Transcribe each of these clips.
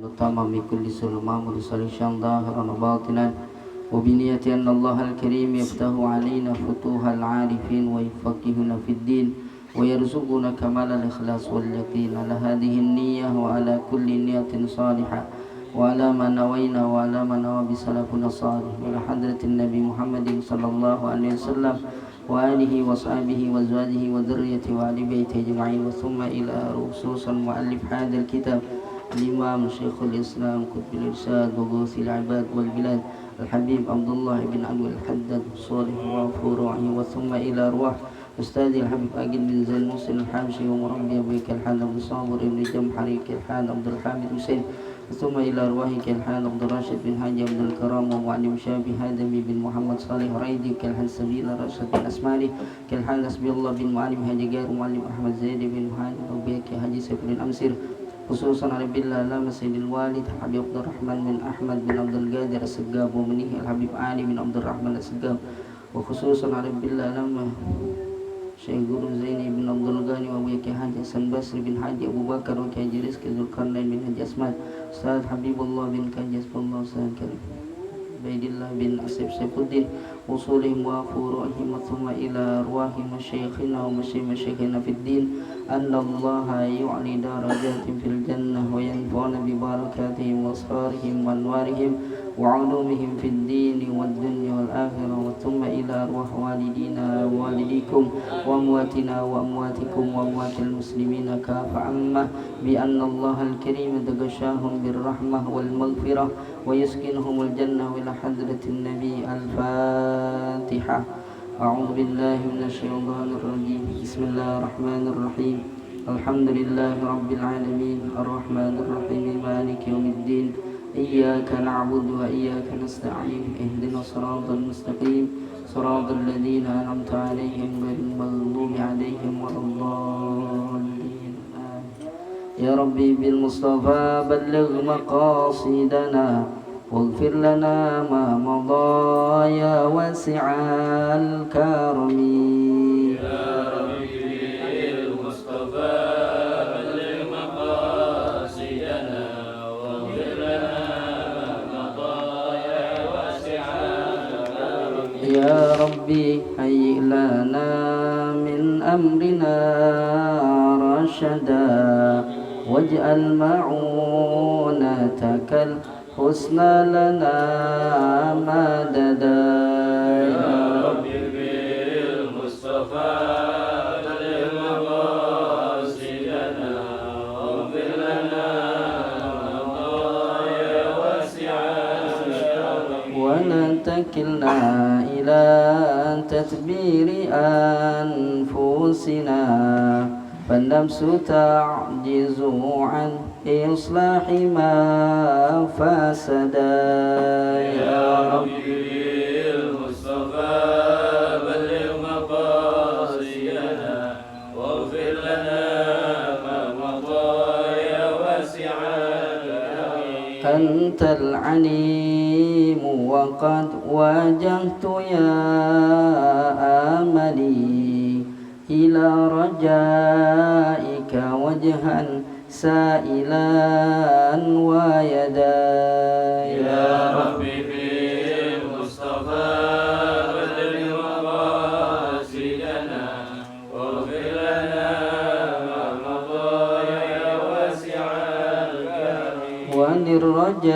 التام من كل سلمان ورسالة ظاهرا وباطنا وبنية أن الله الكريم يفتح علينا فتوح العارفين ويفقهنا في الدين ويرزقنا كمال الإخلاص واليقين على هذه النية وعلى كل نية صالحة وعلى ما نوينا وعلى ما نوى بسلفنا الصالح وعلى حضرة النبي محمد صلى الله عليه وسلم وآله وصحبه وأزواجه وذريته وآل بيته أجمعين وثم إلى خصوصا مؤلف هذا الكتاب الإمام شيخ الإسلام قطب الإرشاد وغوث العباد والبلاد الحبيب عبد الله بن عبد الحداد الصالح وفروعه وثم إلى أرواح أستاذ الحبيب أجل بن زين محسن الحبشي ومربي أبي كالحان عبد الصابر بن جمحري كالحان عبد الحامد حسين ثم إلى أرواح كالحان عبد الراشد بن حاج عبد الكرام ومعلم شافي هادمي بن محمد صالح ريدي كالحان سبيل راشد بن أسماري كالحان حسبي الله بن معلم حاج جار ومعلم أحمد زيد بن محمد وبيك حاج سفر الأمسير خصوصا على بالله لام سيد الوالد حبيب عبد الرحمن بن أحمد بن عبد القادر السقاب ومنيه الحبيب علي بن عبد الرحمن السقاب وخصوصا على بالله لما شيخ guru Zaini bin Abdul Ghani wa Buya Haji Hasan Basri bin Haji Abu Bakar wa Haji Rizki Zulkarnain bin Haji Asman Ustaz Habibullah bin Haji Asfallah Ustaz Karim Baidillah bin Asif Saifuddin usulihim wa furu'ihim thumma ila arwahi masyayikhina wa masyayikhina fid din anna Allah yu'li darajatin fil jannah wa yanfa'una bi barakatihim wa asrarihim wa anwarihim wa 'ulumihim fid din wad dunya wal akhirah wa thumma ila arwah walidina wa walidikum wa amwatina wa amwatikum wa amwatil muslimina kafa amma bi anna Allah al-karim tagashahum bir rahmah wal maghfirah wa yaskinhum al jannah wa حضرة النبي الفاتحة أعوذ بالله من الشيطان الرجيم بسم الله الرحمن الرحيم الحمد لله رب العالمين الرحمن الرحيم مالك يوم الدين إياك نعبد وإياك نستعين اهدنا الصراط المستقيم صراط الذين أنعمت عليهم غير المغضوب عليهم ولا الضالين يا ربي بالمصطفى بلغ مقاصدنا واغفر لنا ما مضى يا واسع الكرم يا ربي بالمصطفى بلغ مقاصدنا واغفر لنا ما مضى يا واسع الكرم يا ربي هيئ لنا من أمرنا رشدا واجعل معونتك حسنا لنا مددا يا ربي بالمصطفى بلغ مقاصدنا واغفر لنا ما مضى يا واسع الكرم ولا تكلنا إلى تدبير أنفسنا فالنفس تعجز عن إصلاح ما فسدا يا ربي بالمصطفى بلغ مقاصدنا واغفر لنا ما مضى يا واسع الكرم أنت العليم وقد واجهت يا آملي إلى رجائك وجها سائلا ويدا يا ربي بالمصطفى بلغ مقاصدنا واغفر لنا ما مضى يا واسع الكرم وللرجاء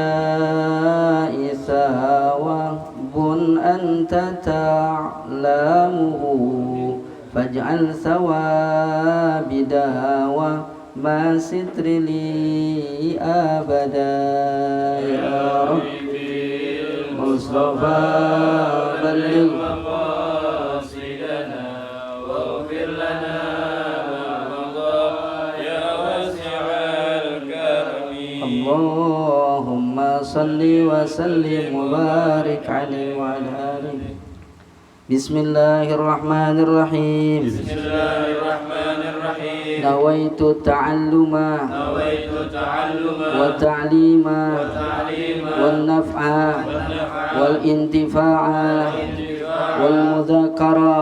ثواب أنت تعلمه فاجعل ثواب داوى ما ستر لي أبدا يا ربي المصطفى بلغ مقاصدنا واغفر لنا ما مضى يا واسع الكرم اللهم صل وسلم وبارك عليه وعلى آله بسم الله الرحمن الرحيم بسم الله الرحمن الرحيم نويت التعلم والتعليم والنفع والانتفاع والمذاكرة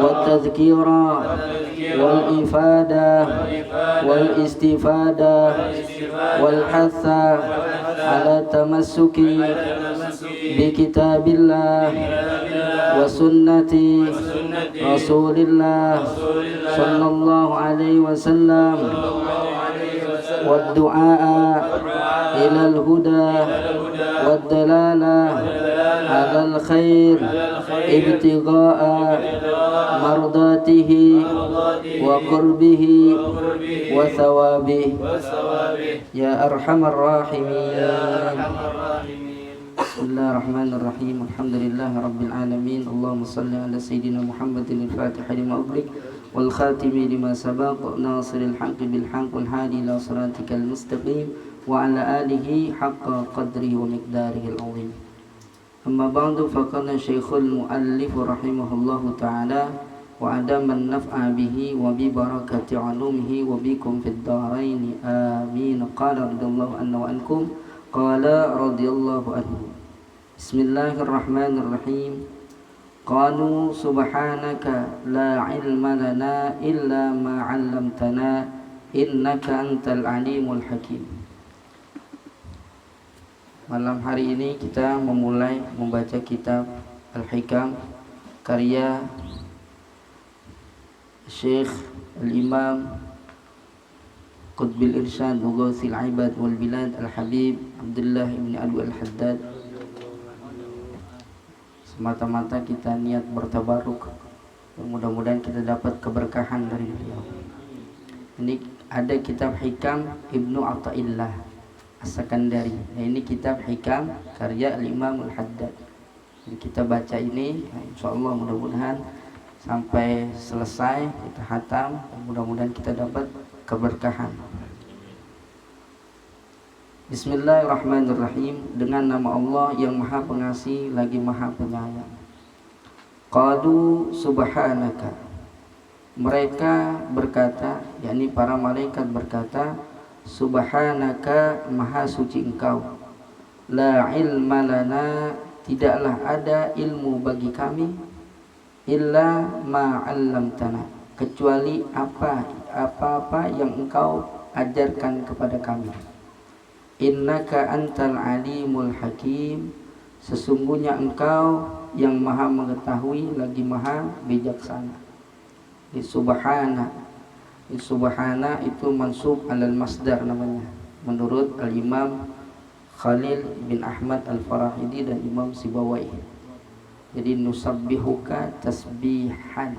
والتذكير والإفادة والاستفادة والحث على التمسك بكتاب الله وسنة رسول الله صلى الله عليه وسلم والدعاء إلى الهدى والدلالة على الخير ابتغاء مرضاته وقربه وثوابه يا أرحم الراحمين. Bismillahirrahmanirrahim. Alhamdulillahirabbil alamin. Allahumma shalli ala sayyidina Muhammadin al-Fatih lima ughliq wal khatimi lima sabaq nasiril haqqi bil haqq wal hadi ila siratikal mustaqim wa ala alihi haqqa qadrihi wa miqdarihi al-azim. Amma ba'du, faqala Syekhul Muallif rahimahullahu ta'ala wa adaman naf'a bihi wa bi barakati 'ulumihi wa bikum fid dharain amin. Qala radhiyallahu anhu wa ankum. Qala radhiyallahu anhu. Bismillahirrahmanirrahim. Qalu subhanaka la ilma lana illa ma 'allamtana innaka antal alimul hakim. Malam hari ini kita memulai membaca kitab Al-Hikam karya Syekh Al-Imam Qutbil Irsyad Ghuthil Ibad wal Bilad Al-Habib Abdullah ibn Alwi Al-Haddad. Semata-mata kita niat bertabaruk, mudah-mudahan kita dapat keberkahan dari beliau. Ini ada kitab Hikam Ibnu Athaillah As-Sakandari. Nah, ini kitab Hikam karya Al-Imam Al-Haddad. Jadi kita baca ini, insyaallah mudah-mudahan sampai selesai kita khatam, mudah-mudahan kita dapat keberkahan. Bismillahirrahmanirrahim. Dengan nama Allah yang Maha Pengasih lagi Maha Penyayang. Qalu subhanaka. Mereka berkata, yakni para malaikat berkata, subhanaka, maha suci engkau. La ilma lana, tidaklah ada ilmu bagi kami, illa ma 'allamtana, kecuali apa-apa yang engkau ajarkan kepada kami. Innaka antal alimul hakim, sesungguhnya engkau yang maha mengetahui lagi maha bijaksana. Subhana itu mansub alal masdar namanya, menurut al-Imam Khalil bin Ahmad al-Farahidi dan Imam Sibawai. Jadi nusabbihuka tasbihan,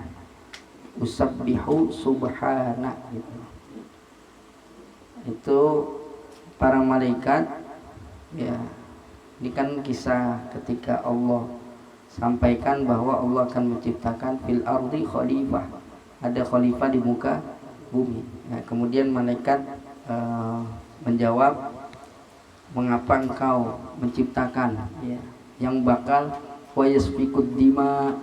usabbihu subhana gitu. Itu para malaikat ya. Ini kan kisah ketika Allah sampaikan bahwa Allah akan menciptakan fil ardi khalifah, ada khalifah di muka bumi. Nah, kemudian malaikat menjawab, mengapa engkau menciptakan ya, yang bakal wayasfikud dima,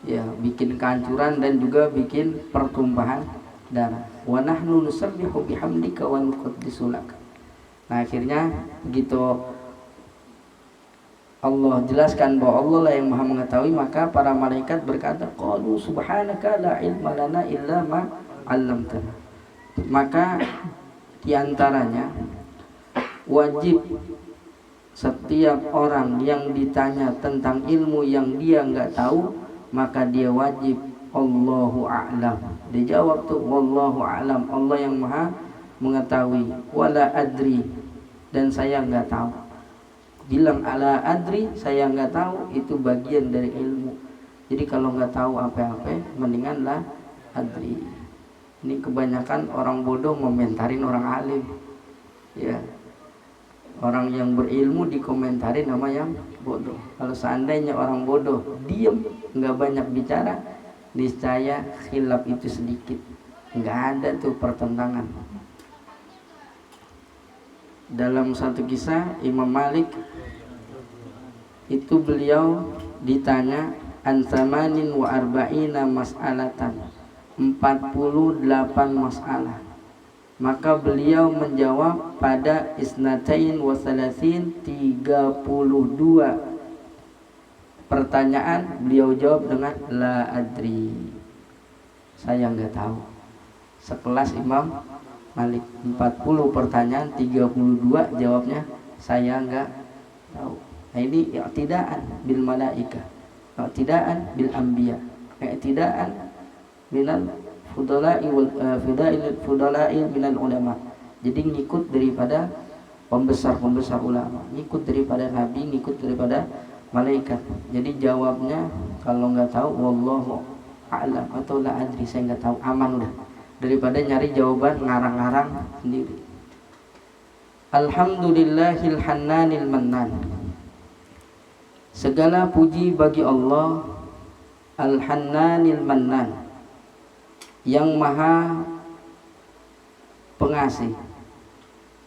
ya, bikin kehancuran dan juga bikin pertumpahan darah. Wa nahnu nusabbihu bihamdika wa nuqaddisu lak. Nah, akhirnya begitu Allah jelaskan bahwa Allah lah yang maha mengetahui, maka para malaikat berkata, qalu subhanaka la ilma lana illa ma 'allamtana. Maka diantaranya wajib setiap orang yang ditanya tentang ilmu yang dia enggak tahu, maka dia wajib Allahu a'lam. Dijawab tuh wallahu a'lam, Allah yang maha mengetahui. Wala adri, dan saya enggak tahu. Bilang ala adri, saya enggak tahu, itu bagian dari ilmu. Jadi kalau enggak tahu apa-apa, mendingan lah adri. Ini kebanyakan orang bodoh komentarin orang alim. Ya. Orang yang berilmu dikomentarin nama yang bodoh. Kalau seandainya orang bodoh diam, enggak banyak bicara, niscaya khilaf itu sedikit. Enggak ada tuh pertentangan. Dalam satu kisah Imam Malik itu beliau ditanya an samanin wa arba'ina mas'alatan, 48 masalah. Maka beliau menjawab pada isnatain wa salasin, 32 pertanyaan beliau jawab dengan la adri, saya enggak tahu. sekelas Imam Malik. 40 pertanyaan, 32 jawabnya saya enggak tahu. Nah, ini i'tidaan bil malaikah, i'tidaan bil anbiya, i'tidaan minal fudala'i wal fudala'i minal ulama. Jadi ngikut daripada pembesar-pembesar ulama, ngikut daripada nabi, ngikut daripada malaikat. Jadi jawabnya kalau nggak tahu wallahu a'lam atau la adri, saya nggak tahu, aman udah, daripada nyari jawaban ngarang-ngarang sendiri. Alhamdulillahil hannanil mannan. Segala puji bagi Allah Al-Hannanil Mannan, yang maha pengasih,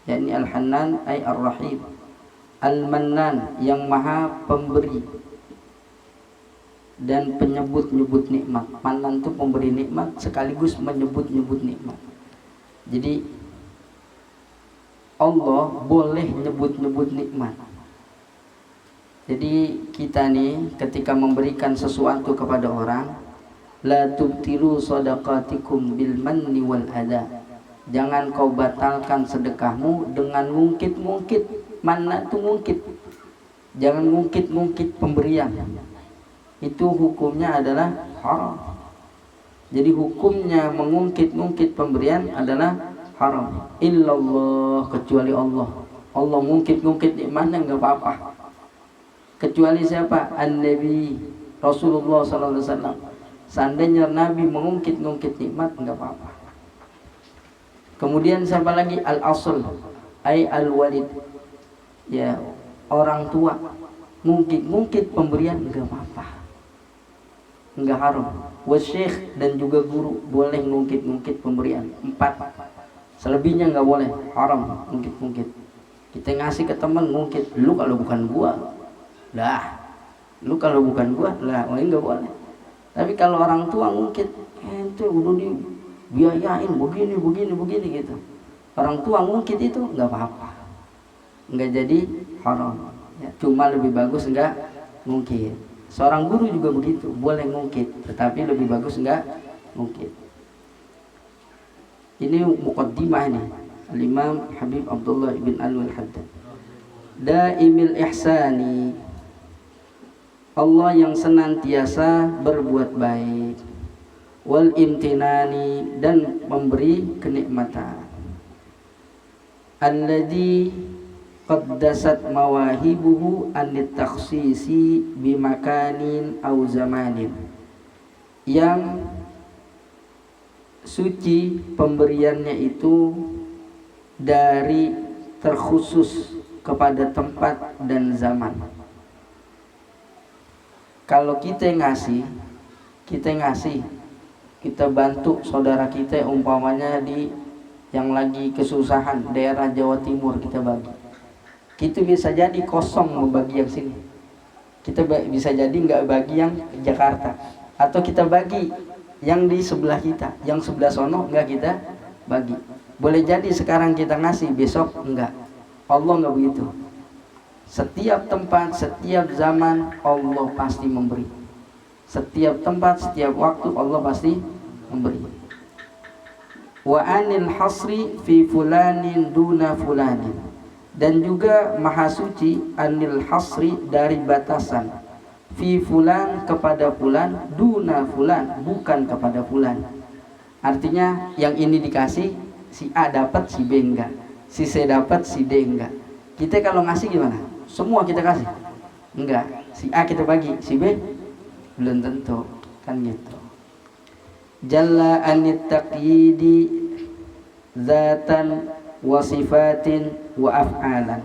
yakni Al-Hannan ay Ar-Rahim. Al-Mannan, yang maha pemberi dan penyebut-nyebut nikmat. Mannan itu pemberi nikmat sekaligus menyebut-nyebut nikmat. Jadi Allah boleh nyebut-nyebut nikmat. Jadi kita nih ketika memberikan sesuatu kepada orang, la tubtilu shadaqatikum bil manni wal adha. Jangan kau batalkan sedekahmu dengan ngungkit-ngungkit. Mana itu ngungkit? Jangan ngungkit-ngungkit pemberian. Itu hukumnya adalah haram. Jadi hukumnya mengungkit-ngungkit pemberian adalah haram. Illallah, kecuali Allah. Allah ngungkit-ngungkit di mana enggak apa-apa. Kecuali siapa? An-Nabi Rasulullah SAW. Seandainya Nabi mengungkit-ngungkit nikmat enggak apa-apa. Kemudian siapa lagi? Al-Asl ay al-walid, ya orang tua. Ngungkit-ngungkit pemberian enggak apa-apa, enggak haram. Wasyekh dan juga guru boleh ngungkit-ngungkit pemberian. 4. Selebihnya enggak boleh, haram ngungkit-ngungkit. Kita ngasih ke teman ngungkit, lu kalau bukan gua lah, lu kalau bukan gua lah, enggak boleh. Tapi kalau orang tua ngungkit, ente udah dibiayain begini gitu. Orang tua ngungkit itu enggak apa-apa, enggak jadi haram. Ya, cuma lebih bagus enggak ngungkit. Seorang guru juga begitu, boleh ngungkit, tetapi lebih bagus enggak ngungkit. Ini muqaddimah ini. Al-Imam Habib Abdullah ibn Al-Haddad. Daimil ihsani, Allah yang senantiasa berbuat baik. Wal imtinani, dan memberi kenikmatan. Alladzi qaddasat mawahibuhu anit takhsisi bimakanin au zamanin, yang suci pemberiannya itu dari terkhusus kepada tempat dan zaman. Kalau kita ngasih, kita bantu saudara kita umpamanya di yang lagi kesusahan daerah Jawa Timur, kita bagi. Kita bisa jadi kosong membagi yang sini. Kita bisa jadi nggak bagi yang Jakarta, atau kita bagi yang di sebelah kita, yang sebelah sono nggak kita bagi. Boleh jadi sekarang kita ngasih, besok enggak. Allah nggak begitu. Setiap tempat, setiap zaman Allah pasti memberi. Setiap tempat, setiap waktu Allah pasti memberi. Wa anil hasri fi fulanin duna fulanin, dan juga maha suci anil hasri dari batasan, fi fulan kepada fulan, duna fulan bukan kepada fulan. Artinya yang ini dikasih, si A dapat, si B enggak, si C dapat, si D enggak. Kita kalau ngasih gimana? Semua kita kasih? Enggak. Si A kita bagi, si B belum tentu, kan gitu. Jalla anit taqyidi zatan wa sifatin wa af'alan.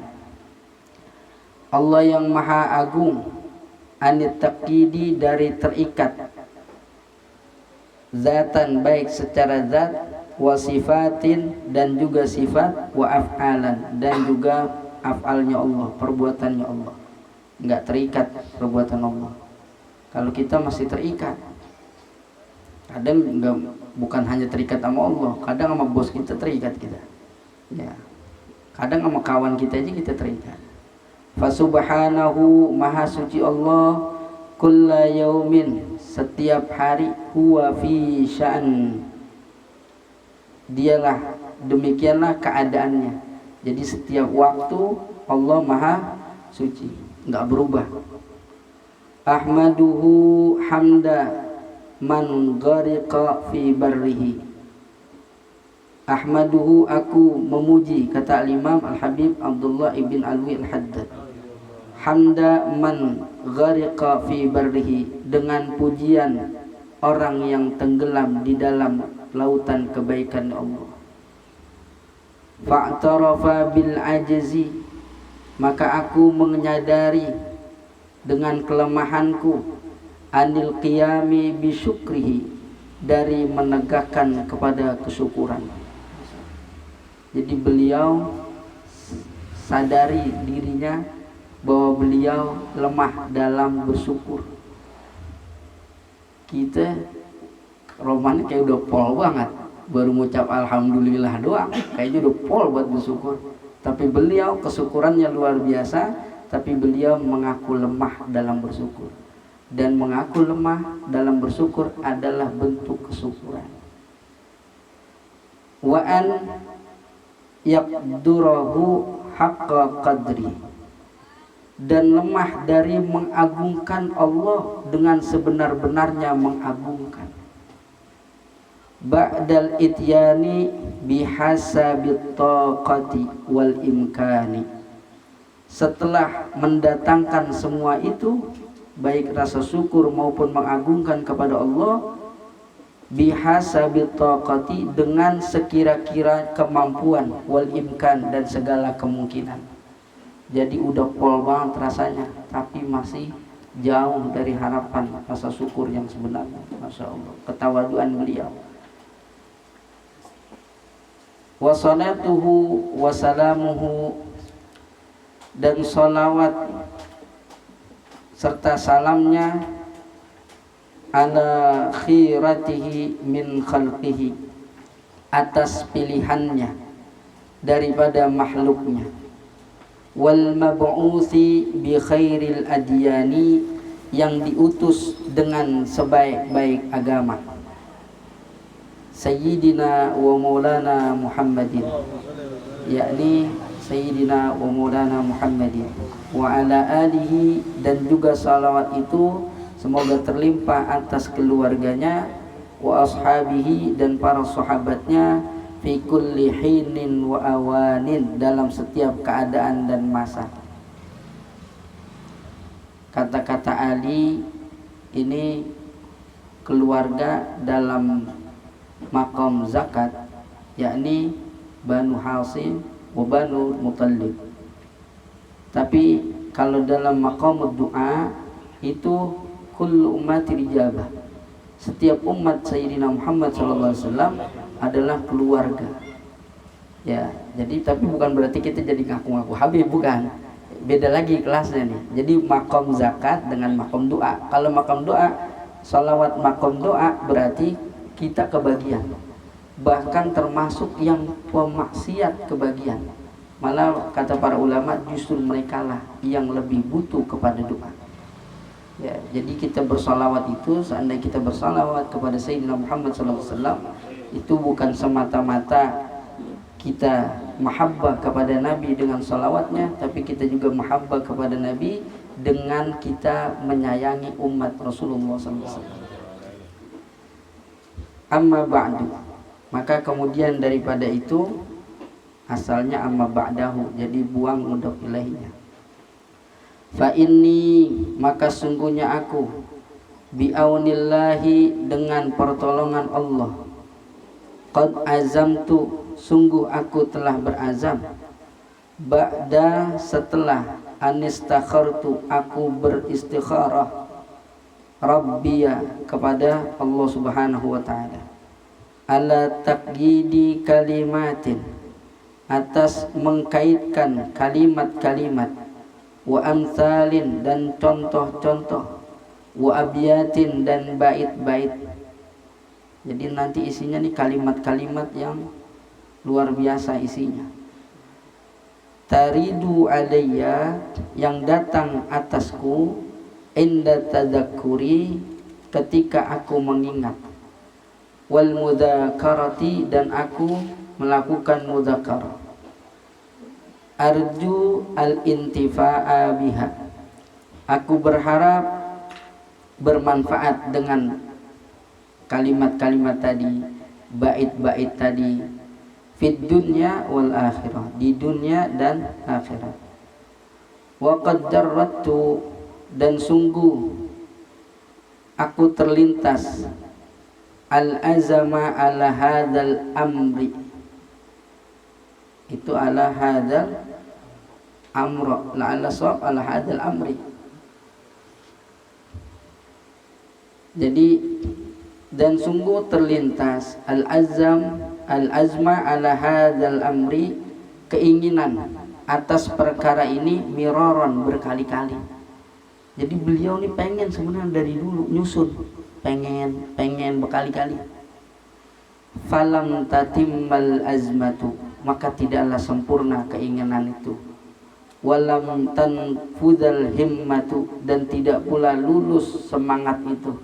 Allah yang maha agung, anit taqyidi dari terikat, zatan baik secara zat, wa sifatin dan juga sifat, wa af'alan dan juga af'alnya Allah, perbuatannya Allah. Enggak terikat perbuatan Allah. Kalau kita masih terikat, kadang enggak, bukan hanya terikat sama Allah, kadang sama bos kita terikat kita, ya, kadang sama kawan kita aja kita terikat. Fasubhanahu, maha suci Allah, kulla yaumin, setiap hari, huwa fi sya'an, demikianlah keadaannya. Jadi setiap waktu Allah Maha Suci, enggak berubah. Ahmaduhu hamda man ghariqa fi barrihi. Ahmaduhu, aku memuji, kata Al-Imam Al-Habib Abdullah ibn Alwi Al-Haddad, hamda man ghariqa fi barrihi, dengan pujian orang yang tenggelam di dalam lautan kebaikan Allah. Fa'tarafa bil ajzi, maka aku menyadari dengan kelemahanku, anil qiyami bi syukrihi, dari menegakkan kepada kesyukuran. Jadi beliau sadari dirinya bahwa beliau lemah dalam bersyukur. Kita roman kayak udah pol banget, baru ngucap alhamdulillah doang, kayaknya udah pol buat bersyukur. Tapi beliau kesyukurannya luar biasa, tapi beliau mengaku lemah dalam bersyukur. Dan mengaku lemah dalam bersyukur adalah bentuk kesyukuran. Wa an yaqdurahu haqqa qadri, dan lemah dari mengagungkan Allah dengan sebenar-benarnya mengagungkan. Ba'dal ityani bihasabit taqati wal imkani, setelah mendatangkan semua itu, baik rasa syukur maupun mengagungkan kepada Allah, bihasabit taqati, dengan sekira-kira kemampuan, wal imkan, dan segala kemungkinan. Jadi udah pol banget rasanya, tapi masih jauh dari harapan rasa syukur yang sebenarnya. Masya Allah, ketawaduan beliau. Wa salatuhu wa salamuhu, dan salawat serta salamnya, ala khiratihi min khalqihi, atas pilihannya daripada makhluknya, wal mab'uthi bi khairil adyani, yang diutus dengan sebaik-baik agama, Sayyidina wa Maulana Muhammadin, yakni Sayyidina wa Maulana Muhammadin, wa ala alihi, dan juga salawat itu semoga terlimpah atas keluarganya, wa ashabihi, dan para sahabatnya, fi kulli hinin wa awanin, dalam setiap keadaan dan masa. Kata-kata Ali ini keluarga dalam maqam zakat, yakni Banu Hasim wa Banu Muttalib. Tapi kalau dalam maqam doa itu kullu ummati ijabah, setiap umat Sayyidina Muhammad SAW adalah keluarga. Ya, jadi tapi bukan berarti kita jadi ngaku-ngaku Habib, bukan. Beda lagi kelasnya nih. Jadi maqam zakat dengan maqam doa. Kalau maqam doa, salawat maqam doa berarti kita kebagian, bahkan termasuk yang pemaksiat kebagian. Malah kata para ulama, justru mereka lah yang lebih butuh kepada doa. Ya, jadi kita bersalawat itu, seandainya kita bersalawat kepada Sayyidina Muhammad SAW, itu bukan semata-mata kita mahabbah kepada Nabi dengan salawatnya, tapi kita juga mahabbah kepada Nabi dengan kita menyayangi umat Rasulullah SAW. Amma ba'du, maka kemudian daripada itu, asalnya amma ba'dahu, jadi buang mudhaf ilaihnya. Fa inni, maka sungguhnya aku, bi'aunillahi, dengan pertolongan Allah, qad azamtu, sungguh aku telah berazam, ba'da, setelah, anistakhartu, aku beristikharah, Rabbiya, kepada Allah Subhanahu wa ta'ala, ala taqyidi kalimatin, atas mengkaitkan kalimat-kalimat, wa amsalin, dan contoh-contoh, wa abyatin, dan bait-bait. Jadi nanti isinya nih kalimat-kalimat yang luar biasa isinya. Taridu alayya, yang datang atasku, inda tadzakkuri, ketika aku mengingat, wal mudzakarati, dan aku melakukan mudzakarah. Arju al-intifa'a biha, aku berharap bermanfaat dengan kalimat-kalimat tadi, bait-bait tadi, fid dunya wal akhirah, di dunia dan akhirat. Wa qad jarrattu, dan sungguh aku terlintas al-azama ala hadzal amri, itu ala hadzal amra, la'alla shawab ala hadzal amri. Jadi dan sungguh terlintas al-azma ala hadzal amri, keinginan atas perkara ini, miraron, berkali-kali. Jadi beliau ini pengen sebenarnya dari dulu nyusun, pengen berkali-kali. Falam tatimmal azmatu, maka tidaklah sempurna keinginan itu. Walam tanfudal himmatu, dan tidak pula lulus semangat itu.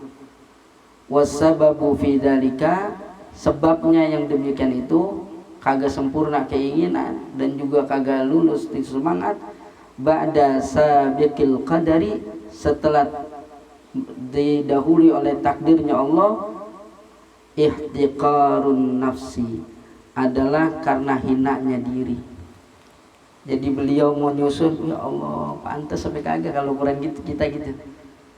Wasababu fi dzalika, sebabnya yang demikian itu kagak sempurna keinginan dan juga kagak lulus di semangat. Ba'da sabiqil qadari, setelah didahului oleh takdirnya Allah. Ihtiqarun nafsi, adalah karena hinanya diri. Jadi beliau mau nyusun, ya Allah pantas sampai kagak kalau Quran gitu, kita gitu.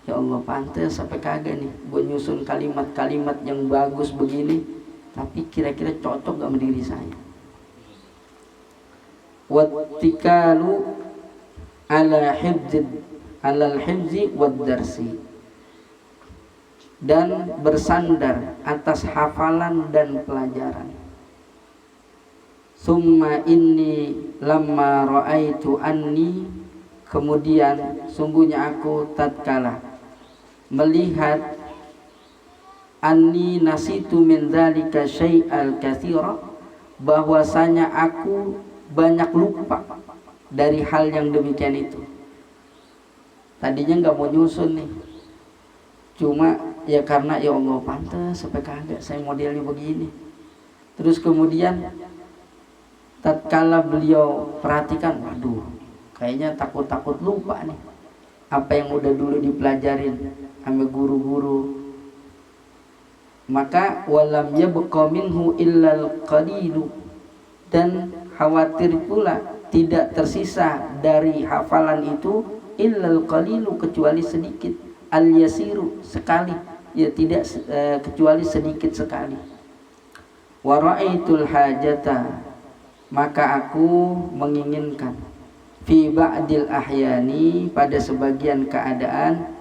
Ya Allah pantas sampai kagak nih gue nyusun kalimat-kalimat yang bagus begini, tapi kira-kira cocok gak sama diri saya. Wattikalu ala hifzi wad darsi, dan bersandar atas hafalan dan pelajaran. Summa inni lamma ra'aitu anni, kemudian sungguhnya aku tatkala melihat anni nasitu min dzalika syai'al katsira, bahwasanya aku banyak lupa dari hal yang demikian itu. Tadinya nggak mau nyusun nih, cuma ya karena ya Allah pantas sampai kagak saya modelnya begini. Terus kemudian tatkala beliau perhatikan, waduh kayaknya takut lupa nih apa yang udah dulu dipelajarin sama guru-guru. Maka walam yabqa minhu illal qalilu, dan khawatir pula tidak tersisa dari hafalan itu illal qalilu, kecuali sedikit, al yasiru, sekali, ya tidak kecuali sedikit sekali. Wa ra'aitul hajata, maka aku menginginkan fi ba'dil ahyani, pada sebagian keadaan,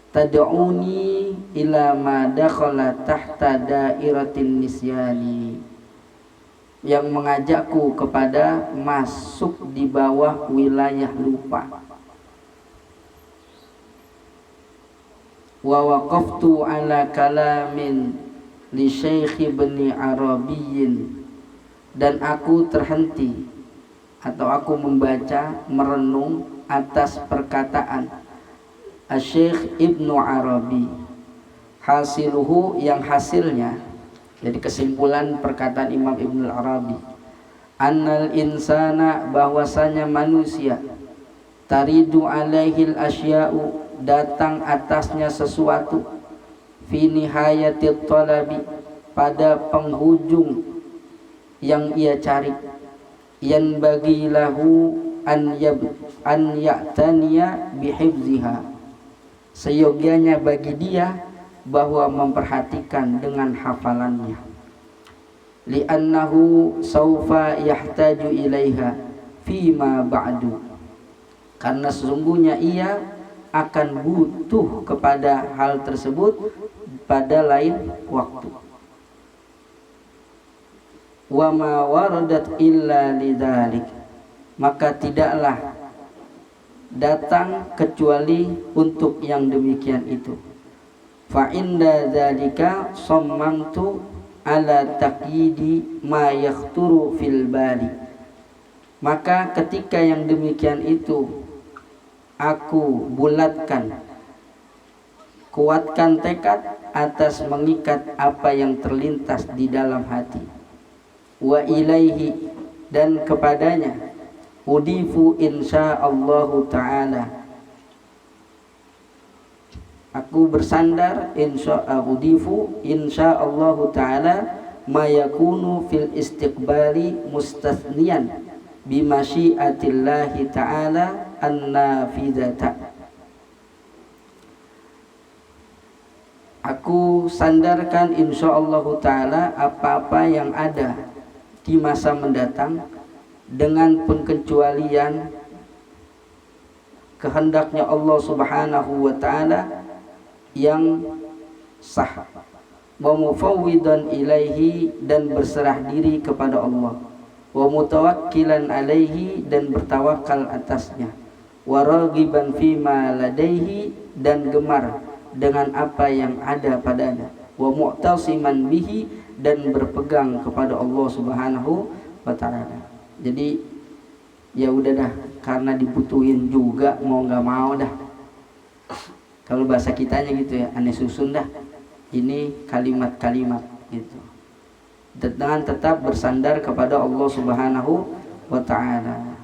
tad'uni ila ma dakhala tahta dairatin nisyani, yang mengajakku kepada masuk di bawah wilayah lupa. Wa waqaftu ala kalamin li Syekh Ibn Arabiyyin, dan aku terhenti atau aku membaca, merenung atas perkataan Syekh Ibnu Arabi. Hasiluhu, yang hasilnya, jadi kesimpulan perkataan Imam Ibnu Arabi, annal insana, bahwasanya manusia, taridu alaihil asya'u, datang atasnya sesuatu, fi nihayatit talabi, pada penghujung yang ia cari, yan bagi lahu an ya'taniya bihifziha, seyogianya bagi dia bahwa memperhatikan dengan hafalannya. Li'annahu saufa yahtaju ilaiha fima ba'du, karena sesungguhnya ia akan butuh kepada hal tersebut pada lain waktu. Wa ma waradat illa lidzalik, maka tidaklah datang kecuali untuk yang demikian itu. Fa inda dzalika sammamtu ala taqyidi ma yakhturu fil bali, maka ketika yang demikian itu aku bulatkan kuatkan tekad atas mengikat apa yang terlintas di dalam hati. Wa ilaihi, dan kepadanya, udifu insyaallahu ta'ala, aku bersandar udifu insyaallahu ta'ala ma yakunu fil istiqbali mustathniyan bi masyiatillahi ta'ala an-nafidata. Aku sandarkan insyaallahu ta'ala apa-apa yang ada di masa mendatang dengan pengecualian kehendaknya Allah Subhanahu wa ta'ala yang sah. Wa mufawwidan ilaihi, dan berserah diri kepada Allah. Wa mutawakkilan alaihi, dan bertawakal atasnya. Wa raghiban fima ladaihi, dan gemar dengan apa yang ada padanya. Wa mu'tasiman bihi, dan berpegang kepada Allah Subhanahu wa ta'ala. Jadi ya udah dah, karena dibutuhin juga mau nggak mau dah. Kalau bahasa kitanya gitu ya, aneh susun dah ini kalimat-kalimat gitu, dengan tetap bersandar kepada Allah Subhanahu wa ta'ala.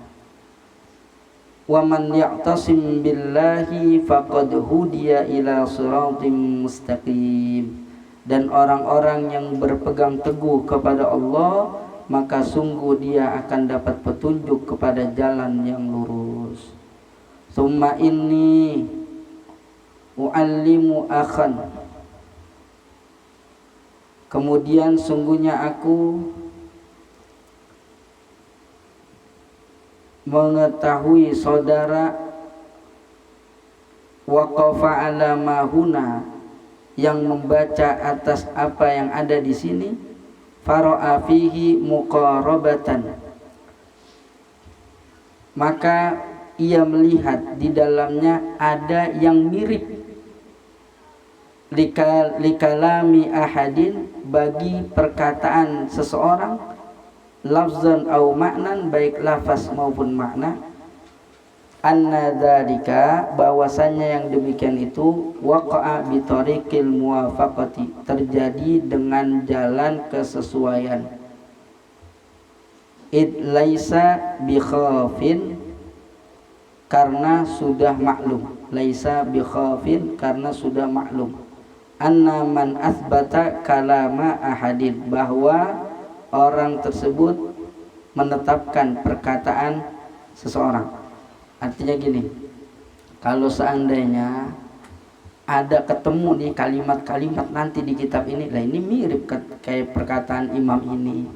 Wa man ya'tasim billahi faqad hudiya ila siratim mustaqim, dan orang-orang yang berpegang teguh kepada Allah, maka sungguh dia akan dapat petunjuk kepada jalan yang lurus. Summa inni u'allimu akhan, kemudian sungguhnya aku mengetahui saudara waqafa ala ma huna, yang membaca atas apa yang ada di sini, fara'a fihi muqarabatan, maka ia melihat di dalamnya ada yang mirip likalami ahadin, bagi perkataan seseorang, lafzan au maknan, baik lafaz maupun makna, anna dzalika, bahwasanya yang demikian itu, waqa'a bi tariqil muwafaqati, terjadi dengan jalan kesesuaian, id laisa bi khafin, karena sudah maklum, laisa bi khafin, karena sudah maklum, anna man athbata kalama ahadin, bahwa orang tersebut menetapkan perkataan seseorang. Artinya gini, kalau seandainya ada ketemu di kalimat-kalimat nanti di kitab ini, lah ini mirip kayak perkataan imam ini,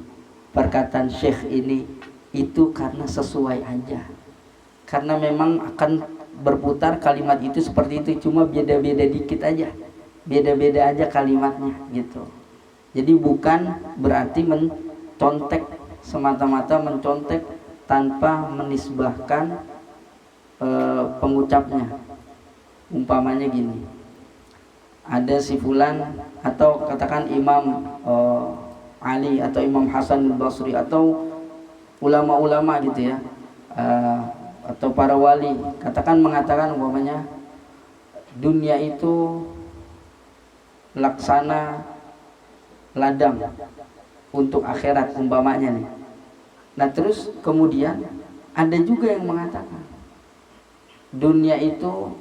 perkataan syekh ini, itu karena sesuai aja, karena memang akan berputar kalimat itu seperti itu, cuma beda-beda dikit aja, beda-beda aja kalimatnya gitu. Jadi bukan berarti mencontek, semata-mata mencontek tanpa menisbahkan pengucapnya. Umpamanya gini, ada si fulan, atau katakan Imam Ali atau Imam Hasan al-Basri atau ulama-ulama gitu ya, atau para wali, katakan mengatakan umpamanya dunia itu laksana ladang untuk akhirat umpamanya nih. Nah terus kemudian ada juga yang mengatakan dunia itu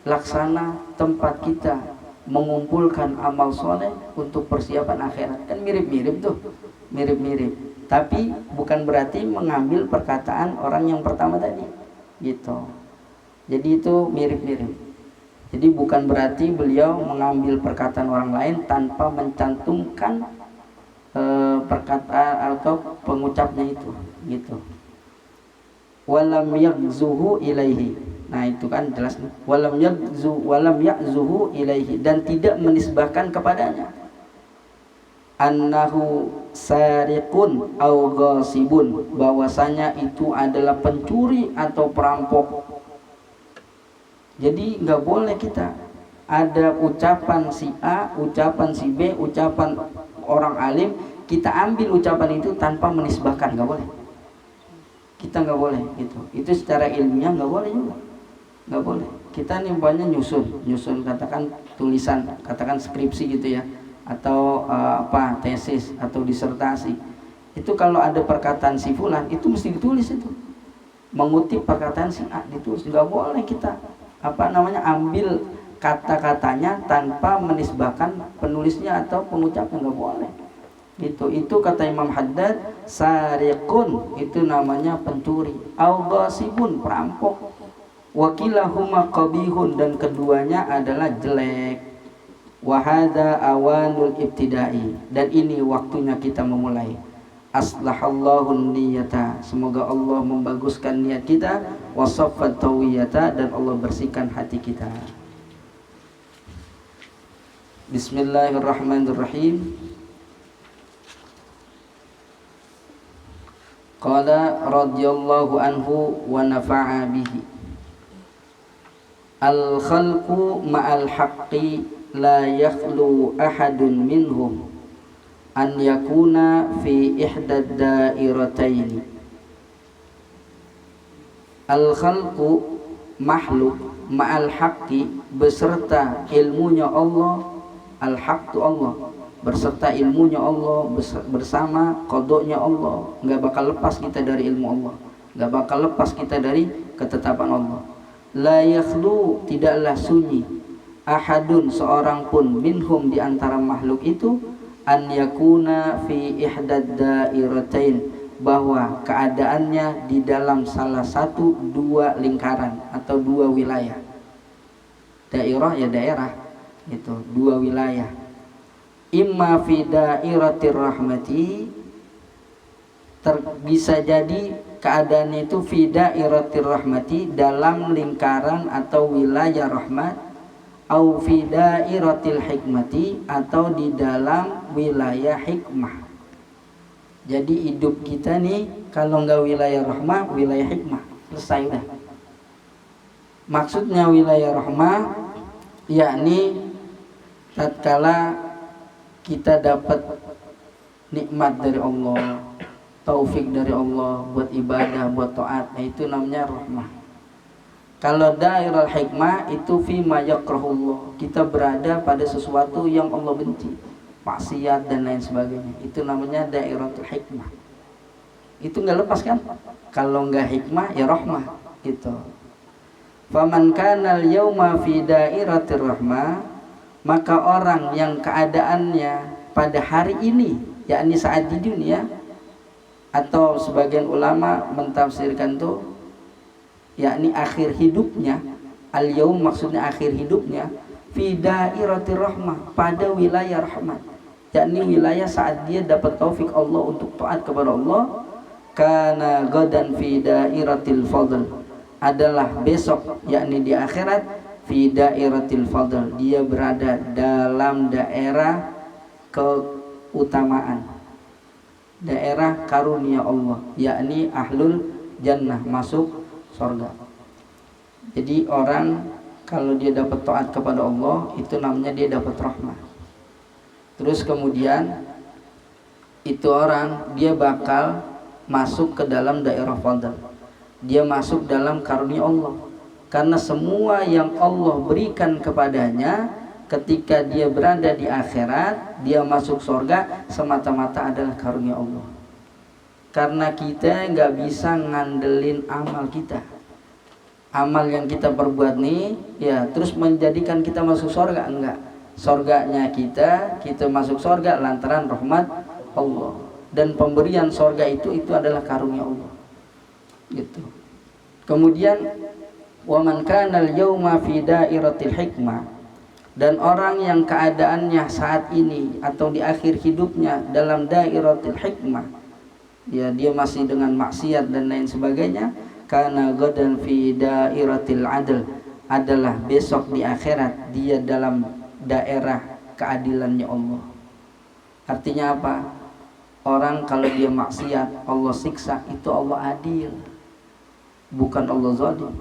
laksana tempat kita mengumpulkan amal soleh untuk persiapan akhirat. Kan mirip-mirip tuh, mirip-mirip, tapi bukan berarti mengambil perkataan orang yang pertama tadi gitu. Jadi itu mirip-mirip. Jadi bukan berarti beliau mengambil perkataan orang lain tanpa mencantumkan perkataan atau pengucapnya itu gitu. Walam yakzuhu ilaihi. Nah itu kan jelas, walam yakzuhu ilaihi, dan tidak menisbahkan kepadanya annahu sariqun au ghasibun, bahwasanya itu adalah pencuri atau perampok. Jadi nggak boleh kita ada ucapan si A, ucapan si B, ucapan orang alim, kita ambil ucapan itu tanpa menisbahkan, nggak boleh. Kita nggak boleh gitu. Itu secara ilmiah nggak boleh juga nggak boleh. Kita nih banyak nyusun katakan tulisan, katakan skripsi gitu ya, atau tesis atau disertasi. Itu kalau ada perkataan si fulan itu mesti ditulis itu. Mengutip perkataan si A ditulis. Nggak boleh kita ambil kata-katanya tanpa menisbahkan penulisnya atau pengucapnya, nggak boleh. Itu kata Imam Haddad, sariqun itu namanya pencuri, au ghasibun perampok, wakilahuma qabihun dan keduanya adalah jelek. Wahada awanul ibtidai dan ini waktunya kita memulai. Aslahallahu niyata, semoga Allah membaguskan niat kita, wasaffat tawiyata dan Allah bersihkan hati kita. Bismillahirrahmanirrahim. Qala radhiyallahu anhu wa nafa'a bihi. Al-khalqu ma'al haqqi la yakhlu ahadun minhum an yakuna fi ihdad dairataini. Al-khalqu makhluk ma'al haqqi beserta ilmunya Allah. Al-haq itu Allah, berserta ilmunya Allah, bersama kodoknya Allah. Nggak bakal lepas kita dari ilmu Allah, nggak bakal lepas kita dari ketetapan Allah. La yakhlu, tidaklah sunyi, ahadun seorang pun, minhum di antara makhluk itu, an yakuna fi ihdad dairatain, bahwa keadaannya di dalam salah satu dua lingkaran atau dua wilayah. Dairah ya daerah, itu dua wilayah. Imma fi dairatir rahmati, bisa jadi keadaan itu fi dairatir rahmati, dalam lingkaran atau wilayah rahmat, au fi dairatil hikmati, atau di dalam wilayah hikmah. Jadi hidup kita nih kalau nggak wilayah rahmah, wilayah hikmah, selesai udah. Maksudnya wilayah rahmah yakni tatkala kita dapat nikmat dari Allah, taufik dari Allah buat ibadah, buat taat, itu namanya rahmah. Kalau dairah hikmah itu fi ma yakrahullah, kita berada pada sesuatu yang Allah benci, maksiat dan lain sebagainya, itu namanya dairatul hikmah. Itu nggak lepas kan? Kalau nggak hikmah ya rahmah itu. Faman kana al-yauma fi dairatir rahmah, maka orang yang keadaannya pada hari ini, yakni saat di dunia, atau sebagian ulama mentafsirkan tuh yakni akhir hidupnya, al-yaum maksudnya akhir hidupnya, fi dairatir rahmah, pada wilayah rahmat, yakni wilayah saat dia dapat taufik Allah untuk taat kepada Allah. Kana gadan fi dairatil fadl, adalah besok yakni di akhirat, fi dairatil fadl, dia berada dalam daerah keutamaan, daerah karunia Allah, yakni ahlul jannah, masuk surga. Jadi orang kalau dia dapat taat kepada Allah, itu namanya dia dapat rahmah. Terus kemudian itu orang dia bakal masuk ke dalam daerah fadl, dia masuk dalam karunia Allah, karena semua yang Allah berikan kepadanya ketika dia berada di akhirat, dia masuk surga, semata-mata adalah karunia Allah. Karena kita nggak bisa ngandelin amal kita, amal yang kita perbuat nih ya terus menjadikan kita masuk surga, enggak. Surganya kita masuk surga lantaran rahmat Allah, dan pemberian surga itu adalah karunia Allah gitu. Kemudian wa man kana al-yawma fi dairatil hikmah, dan orang yang keadaannya saat ini atau di akhir hidupnya dalam dairatil hikmah, ya dia masih dengan maksiat dan lain sebagainya, kana gadan fi dairatil adl, adalah besok di akhirat dia dalam daerah keadilannya Allah. Artinya apa? Orang kalau dia maksiat Allah siksa, itu Allah adil, bukan Allah zalim.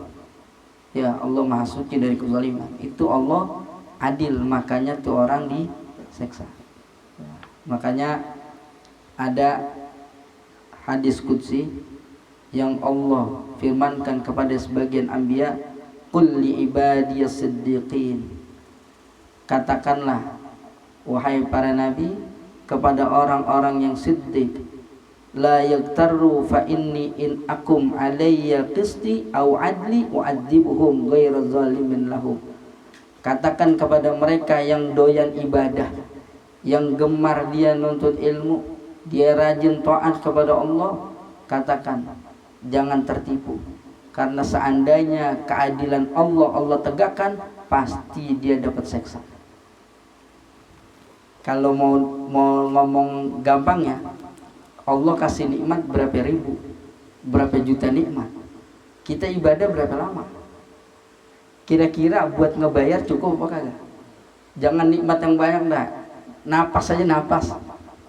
Ya, Allah maha suci dari kezaliman, itu Allah adil, makanya tuh orang disiksa. Makanya ada hadis qudsi yang Allah firmankan kepada sebagian anbiya, Qul li ibadiyas siddiqin, katakanlah wahai para nabi kepada orang-orang yang siddiq, la yaktaru fa inni in akum alayya qisti au adli u'adzibuhum ghairu zalimin lahum. Katakan kepada mereka yang doyan ibadah, yang gemar dia nuntut ilmu, dia rajin taat kepada Allah, katakan jangan tertipu, karena seandainya keadilan Allah tegakkan, pasti dia dapat seksa. Kalau mau ngomong gampangnya, Allah kasih nikmat berapa ribu, berapa juta nikmat, kita ibadah berapa lama? Kira-kira buat ngebayar cukup apa kagak? Jangan nikmat yang banyak dah, napas aja napas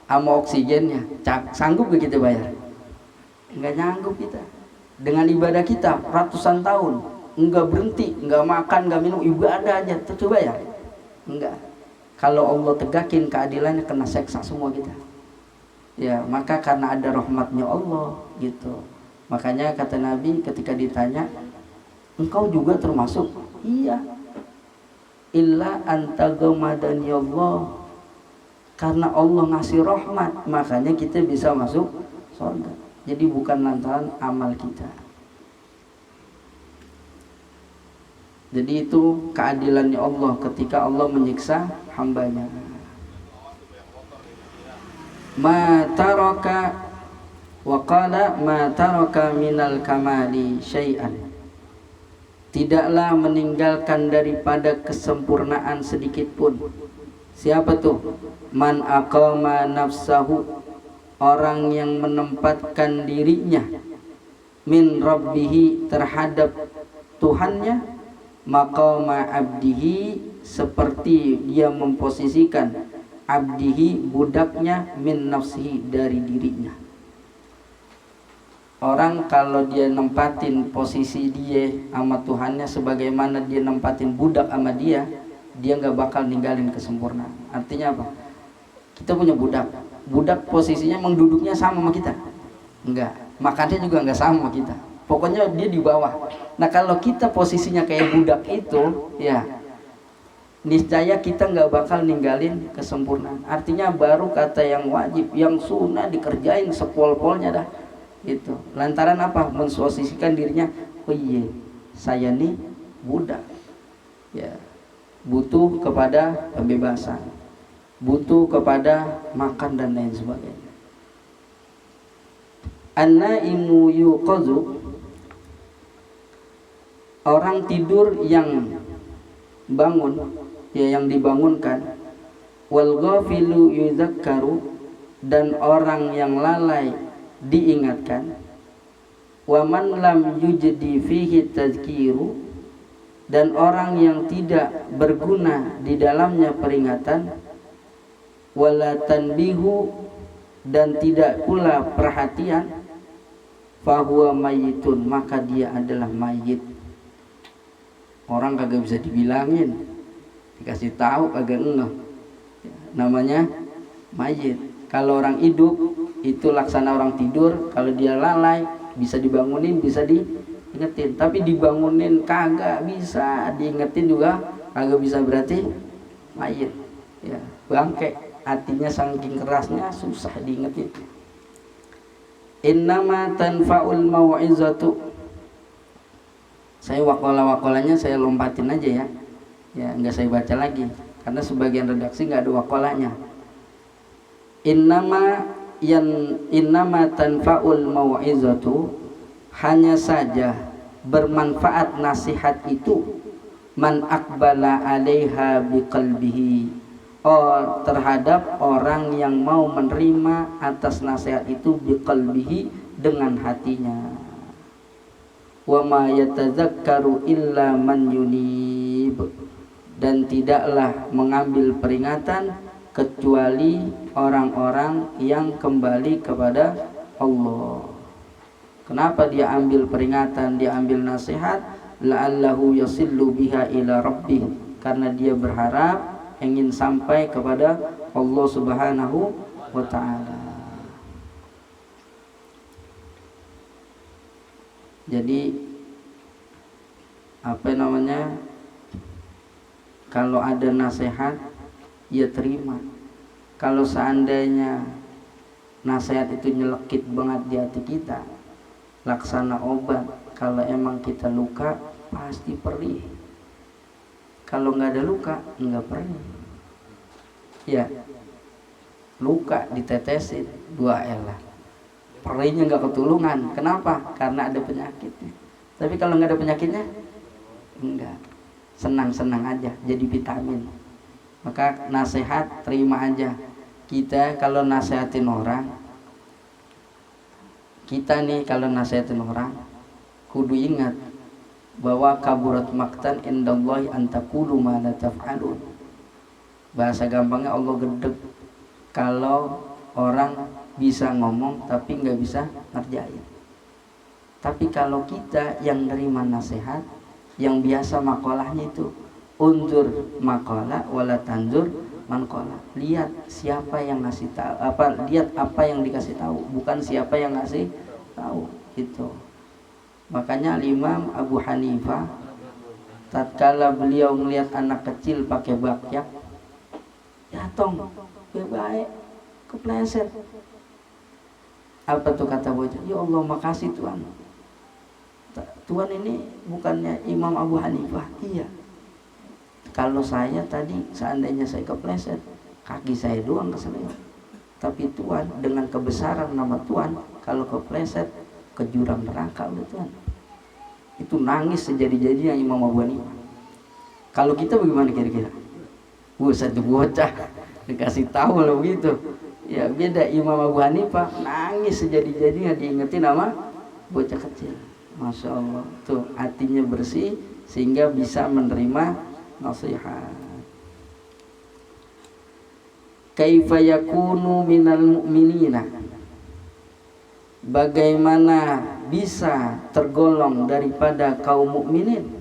sama oksigennya, sanggup gak kita bayar? Enggak nyanggup kita. Dengan ibadah kita ratusan tahun, enggak berhenti, enggak makan, enggak minum, ibadah aja, coba ya? Enggak. Kalau Allah tegakin keadilannya, kena seksa semua kita. Ya, maka karena ada rahmatnya Allah gitu. Makanya kata Nabi ketika ditanya, engkau juga termasuk? Iya. Illa antagamadani Allah, karena Allah ngasih rahmat, makanya kita bisa masuk surga. Jadi bukan lantaran amal kita. Jadi itu keadilannya Allah ketika Allah menyiksa hambanya. Ma taraka wa qala ma taraka minal kamali syai'an, tidaklah meninggalkan daripada kesempurnaan sedikit pun. Siapa tuh? Man aqama nafsahu, orang yang menempatkan dirinya min rabbihi, terhadap Tuhannya, maqama abdihi, seperti dia memposisikan abdihi, budaknya, min nafsihi, dari dirinya. Orang kalau dia nempatin posisi dia sama Tuhannya sebagaimana dia nempatin budak sama dia nggak bakal ninggalin kesempurnaan. Artinya apa? Kita punya budak, budak posisinya emang duduknya sama kita? Enggak, makannya juga enggak sama kita, pokoknya dia di bawah. Nah kalau kita posisinya kayak budak itu, ya niscaya kita nggak bakal ninggalin kesempurnaan. Artinya baru kata yang wajib, yang sunnah dikerjain sepol-polnya dah itu. Lantaran apa? Memposisikan dirinya, oh iya saya nih budak, ya butuh kepada pembebasan, butuh kepada makan dan lain sebagainya. An-naimu yuqazu, orang tidur yang bangun, ya yang dibangunkan. Wal ghafilu yuzakkaru, dan orang yang lalai diingatkan. Wa man lam yujdi fihi tazkiru, dan orang yang tidak berguna di dalamnya peringatan. Wala tanbihu, dan tidak pula perhatian. Fahuwa mayitun, maka dia adalah mayit. Orang kagak bisa dibilangin, dikasih tahu kagak ngeh, namanya mayit. Kalau orang hidup itu laksana orang tidur, kalau dia lalai bisa dibangunin, bisa diingetin. Tapi dibangunin kagak bisa, diingetin juga kagak bisa, berarti mayit, ya bangke. Artinya saking kerasnya susah diingetin. Innama tanfa'ul mau'izatu, saya wakola-wakolanya saya lompatin aja ya, ya nggak saya baca lagi karena sebagian redaksi nggak ada wakolanya. Innama tanfa'ul mau'izatu, hanya saja bermanfaat nasihat itu, man aqbala 'alaiha biqalbihi, terhadap orang yang mau menerima atas nasihat itu, biqalbihi, dengan hatinya. Wa ma yatadzakkaru illa man yunib, dan tidaklah mengambil peringatan kecuali orang-orang yang kembali kepada Allah. Kenapa dia ambil peringatan, dia ambil nasihat? La'allahu yasillu biha ila rabbih, karena dia berharap ingin sampai kepada Allah Subhanahu wa ta'ala. Jadi apa namanya, kalau ada nasihat ya terima. Kalau seandainya nasihat itu nyelekit banget di hati kita, laksana obat. Kalau emang kita luka pasti perih. Kalau nggak ada luka nggak perih. Ya, luka ditetesin 2L lah, perihnya nggak ketulungan. Kenapa? Karena ada penyakitnya. Tapi kalau nggak ada penyakitnya, enggak, senang-senang aja, jadi vitamin. Maka nasihat terima aja. Kita kalau nasihatin orang, kita nih kalau nasihatin orang kudu ingat bahwa kaburat maktan indallahi antaqulu ma la taf'alun. Bahasa gampangnya, Allah gedeg kalau orang bisa ngomong tapi nggak bisa ngerjain. Tapi kalau kita yang nerima nasihat, yang biasa makolahnya itu unzur makola wala tanzur mankola. Lihat siapa yang ngasih tahu, lihat apa yang dikasih tahu, bukan siapa yang ngasih tahu gitu. Makanya Imam Abu Hanifah tatkala beliau melihat anak kecil pakai bakyak, ya tong, baik kepleset. Apa tuh kata bocah? Ya Allah makasih Tuhan. Tuhan ini bukannya Imam Abu Hanifah. Iya. Kalau saya tadi seandainya saya kepleset, kaki saya doang keseleo. Tapi Tuhan dengan kebesaran nama Tuhan, kalau kepleset ke jurang neraka udah Tuhan. Itu nangis sejadi-jadinya Imam Abu Hanifah. Kalau kita bagaimana kira-kira? Satu bocah dikasih tahu lah begitu. Ya beda, Imam Abu Hanifah nangis sejadi-jadinya diingetin nama bocah kecil. Masya Allah, tuh hatinya bersih sehingga bisa menerima nasihat. Kaifa yakunu minal mu'minina, bagaimana bisa tergolong daripada kaum mukminin?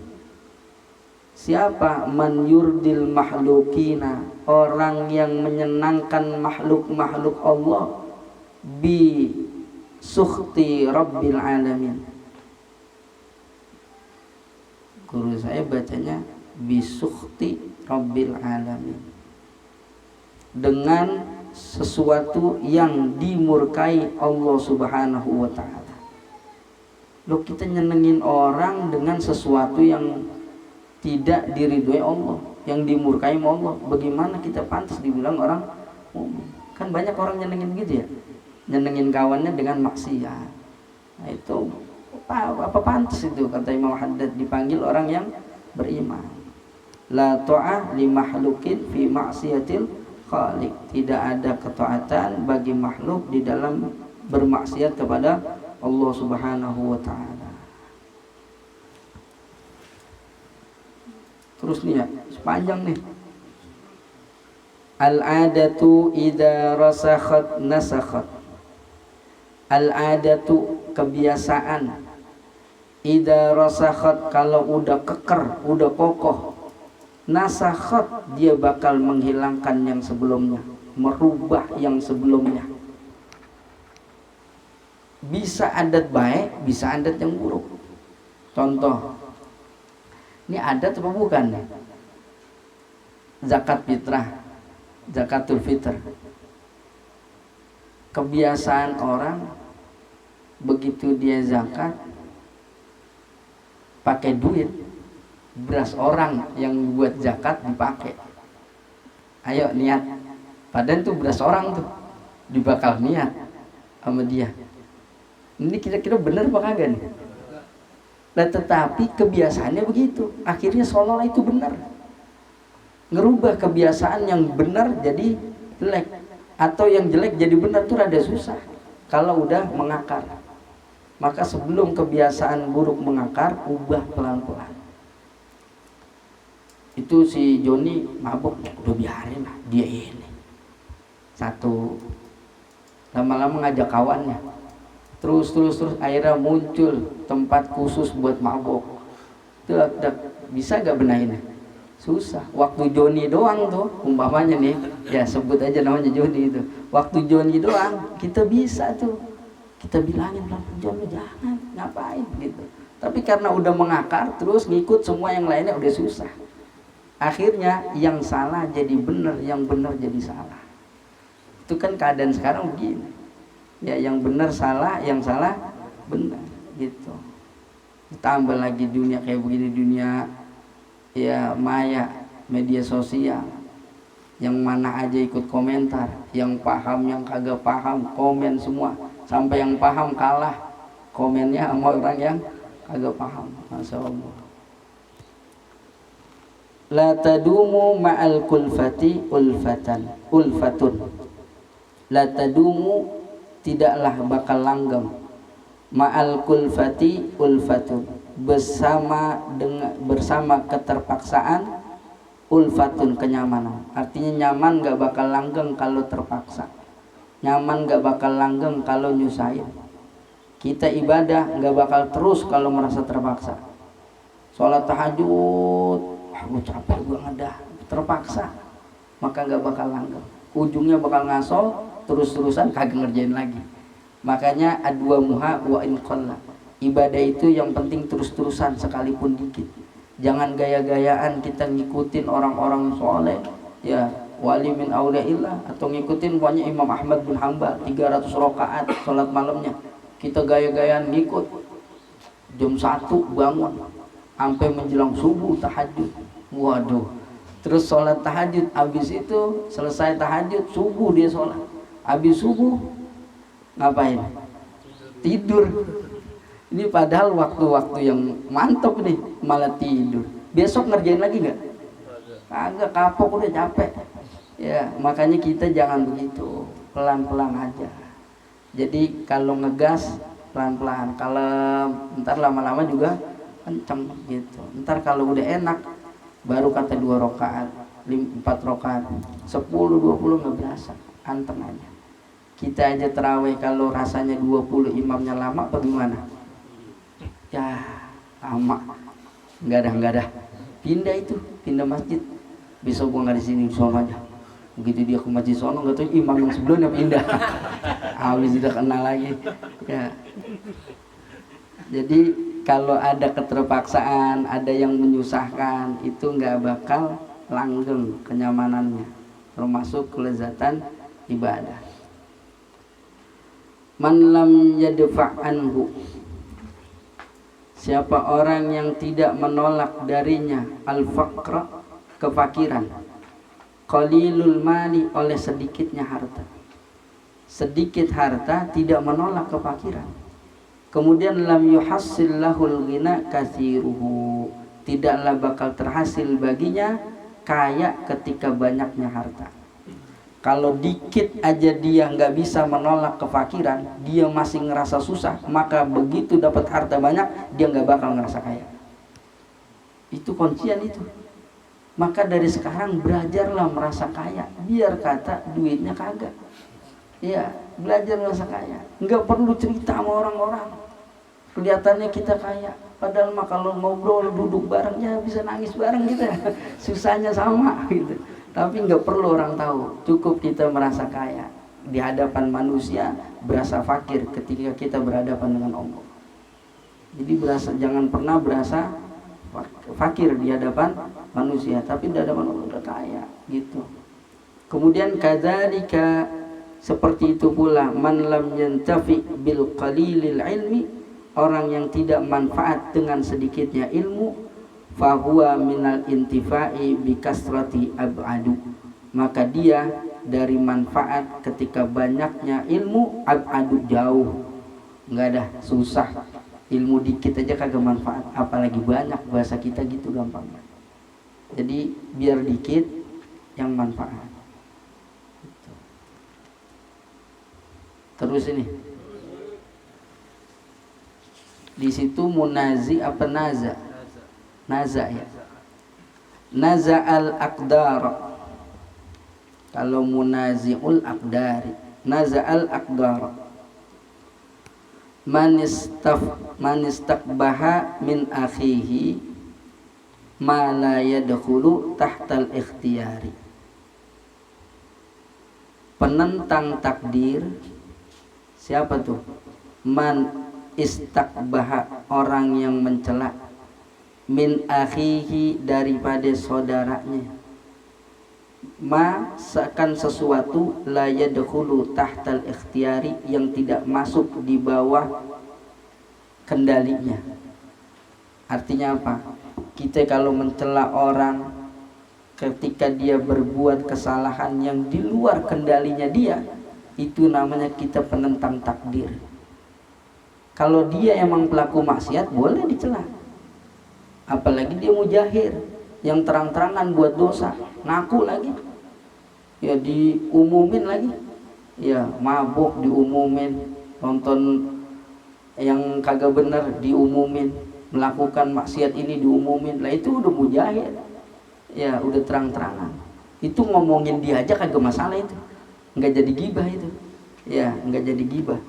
Siapa? Man yurdil mahlukina, orang yang menyenangkan makhluk-makhluk Allah, bi sukhti rabbil alamin. Guru saya bacanya bisukhti rabbil alamin, dengan sesuatu yang dimurkai Allah Subhanahu wa ta'ala. Loh, kita nyenengin orang dengan sesuatu yang tidak diridhoi Allah, yang dimurkai Allah. Bagaimana kita pantas dibilang orang mukmin? Kan banyak orang nyenengin gitu ya, nyenengin kawannya dengan maksiat. Nah itu apa pantas itu? Kata Imam Haddad, dipanggil orang yang beriman. La ta'ah li makhlukin fi maksiatil khaliq. Tidak ada ketaatan bagi makhluk di dalam bermaksiat kepada Allah Subhanahu wa ta'ala. Terus nih ya, sepanjang nih. Al-adatu idza rasakhat nasakhat. Al-adatu kebiasaan, idza rasakhat kalau udah keker, udah kokoh, nasakhat dia bakal menghilangkan yang sebelumnya, merubah yang sebelumnya. Bisa adat baik, bisa adat yang buruk. Contoh, ini adat apa bukan? Zakat fitrah, zakatul fitr. Kebiasaan orang begitu dia zakat pakai duit, beras orang yang buat zakat dipakai. Ayo niat, padahal itu beras orang tuh dibakal niat sama dia. Ini kira-kira benar apa kagak nih? Nah, tetapi kebiasaannya begitu, akhirnya seolah-olah itu benar. Ngerubah kebiasaan yang benar jadi jelek, atau yang jelek jadi benar tuh rada susah kalau udah mengakar. Maka sebelum kebiasaan buruk mengakar, ubah pelan-pelan. Itu si Joni mabuk, udah biarin lah dia ini. Satu, lama-lama ngajak kawannya. Terus akhirnya muncul tempat khusus buat mabuk. Bisa gak benahinnya? Susah. Waktu Joni doang tuh, umpamanya nih, ya sebut aja namanya Joni itu. Waktu Joni doang, kita bisa tuh. Kita bilangin, Joni jangan, ngapain gitu. Tapi karena udah mengakar terus ngikut semua yang lainnya udah susah. Akhirnya yang salah jadi benar, yang benar jadi salah. Itu kan keadaan sekarang begini. Ya, yang benar salah, yang salah benar gitu. Ditambah lagi dunia kayak begini, dunia ya maya, media sosial. Yang mana aja ikut komentar, yang paham, yang kagak paham, komen semua. Sampai yang paham kalah komennya sama orang yang kagak paham. Masya Allah. La tadumu ma'al kulfati ulfatun. La tadumu, tidaklah bakal langgeng, ma'al kulfati ulfatun, bersama keterpaksaan, ulfatun, kenyamanan. Artinya nyaman gak bakal langgeng kalau terpaksa, nyaman gak bakal langgeng kalau nyusahin. Kita ibadah gak bakal terus kalau merasa terpaksa. Sholat tahajud, gue capek, gue ngedah, terpaksa, maka gak bakal langgeng. Ujungnya bakal ngasol, terus-terusan kagak ngerjain lagi. Makanya adwa muha wa in qalla. Ibadah itu yang penting terus-terusan sekalipun dikit. Jangan gaya-gayaan kita ngikutin orang-orang soleh, ya wali min auliaillah, atau ngikutin pokoknya Imam Ahmad bin Hanbal 300 rakaat sholat malamnya. Kita gaya-gayaan ngikut, jam 1 bangun sampai menjelang subuh tahajud. Waduh, terus sholat tahajud, habis itu selesai tahajud, subuh dia sholat. Habis subuh ngapain? Tidur. Ini padahal waktu-waktu yang mantap nih, malah tidur. Besok ngerjain lagi nggak? Kagak, kapok, udah capek. Ya, makanya kita jangan begitu, pelan-pelan aja. Jadi kalau ngegas pelan-pelan, kalau ntar lama-lama juga kenceng gitu. Ntar kalau udah enak baru kata 2 rakaat, 4 rakaat, 10, 20 nggak berasa, anteng aja. Kita aja terawih kalau rasanya 20 imamnya lama bagaimana? Ya lama, nggak ada. Pindah masjid. Besok gua nggak di sini, di sono aja. Begitu dia ke masjid sono, nggak tahu imam yang sebelumnya pindah. Habis udah kenal lagi. Ya. Jadi kalau ada keterpaksaan, ada yang menyusahkan, itu nggak bakal langgeng kenyamanannya, termasuk kelezatan ibadah. Man lam yadfa' anhu, siapa orang yang tidak menolak darinya al-faqra, kefakiran, qalilul mali, oleh sedikitnya harta. Sedikit harta tidak menolak kefakiran. Kemudian lam yuhassil lahul ghina katsiruhu, tidaklah bakal terhasil baginya kaya ketika banyaknya harta. Kalau dikit aja dia nggak bisa menolak kefakiran, dia masih ngerasa susah, maka begitu dapat harta banyak dia nggak bakal ngerasa kaya. Itu kuncian itu. Maka dari sekarang belajarlah merasa kaya, biar kata duitnya kagak. Ya, belajar merasa kaya. Nggak perlu cerita sama orang-orang. Kelihatannya kita kaya, padahal mah kalau ngobrol duduk bareng ya bisa nangis bareng kita. Susahnya sama gitu. Tapi nggak perlu orang tahu, cukup kita merasa kaya di hadapan manusia, berasa fakir ketika kita berhadapan dengan Allah. Jadi jangan pernah berasa fakir di hadapan manusia, tapi di hadapan Allah udah kaya gitu. Kemudian kadzalika, seperti itu pula man lam yantafi bil qalilil ilmi, orang yang tidak manfaat dengan sedikitnya ilmu, fahuwa minal intifa'i bikasrati ab'adu, maka dia dari manfaat ketika banyaknya ilmu, ab'adu, jauh, nggak ada, susah. Ilmu dikit aja kagak manfaat, apalagi banyak, bahasa kita gitu gampangnya. Jadi biar dikit yang manfaat. Terus ini di situ munazi apa naza? Naza ya. Naza al aqdar. Kalau munaziul aqdari, naza al aqdar. Man istakbaha min akhihi ma la yadkhulu tahtal ikhtiyari. Penentang takdir siapa tuh? Man istakbaha, orang yang mencela, min akhihi, daripada saudaranya, ma seakan sesuatu la yadkhulu tahtal ikhtiyari, yang tidak masuk di bawah kendalinya. Artinya apa? Kita kalau mencela orang ketika dia berbuat kesalahan yang di luar kendalinya dia, itu namanya kita penentang takdir. Kalau dia emang pelaku maksiat boleh dicela, apalagi dia mujahir yang terang-terangan buat dosa, ngaku lagi, ya diumumin lagi, ya mabuk diumumin, nonton yang kagak bener diumumin, melakukan maksiat ini diumumin, lah itu udah mujahir, ya udah terang-terangan. Itu ngomongin dia aja kagak masalah, itu nggak jadi gibah, itu ya nggak jadi gibah.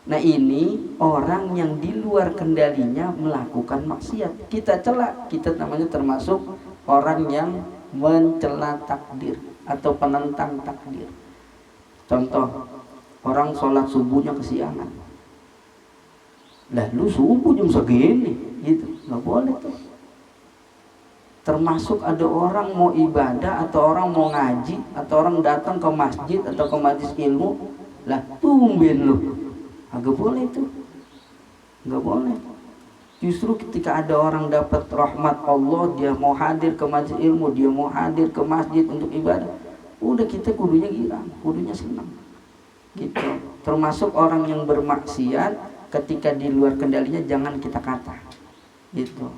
Nah ini orang yang di luar kendalinya melakukan maksiat, kita cela, kita namanya termasuk orang yang mencela takdir atau penentang takdir. Contoh, orang sholat subuhnya kesiangan, lah lu subuh jam segini, gitu nggak boleh tuh. Termasuk ada orang mau ibadah atau orang mau ngaji atau orang datang ke masjid atau ke majelis ilmu, lah tumben lu, agak boleh itu, nggak boleh. Justru ketika ada orang dapat rahmat Allah, dia mau hadir ke majelis ilmu, dia mau hadir ke masjid untuk ibadah, udah kita kudunya girang, kudunya senang, gitu. Termasuk orang yang bermaksiat, ketika di luar kendalinya jangan kita kata, gitu.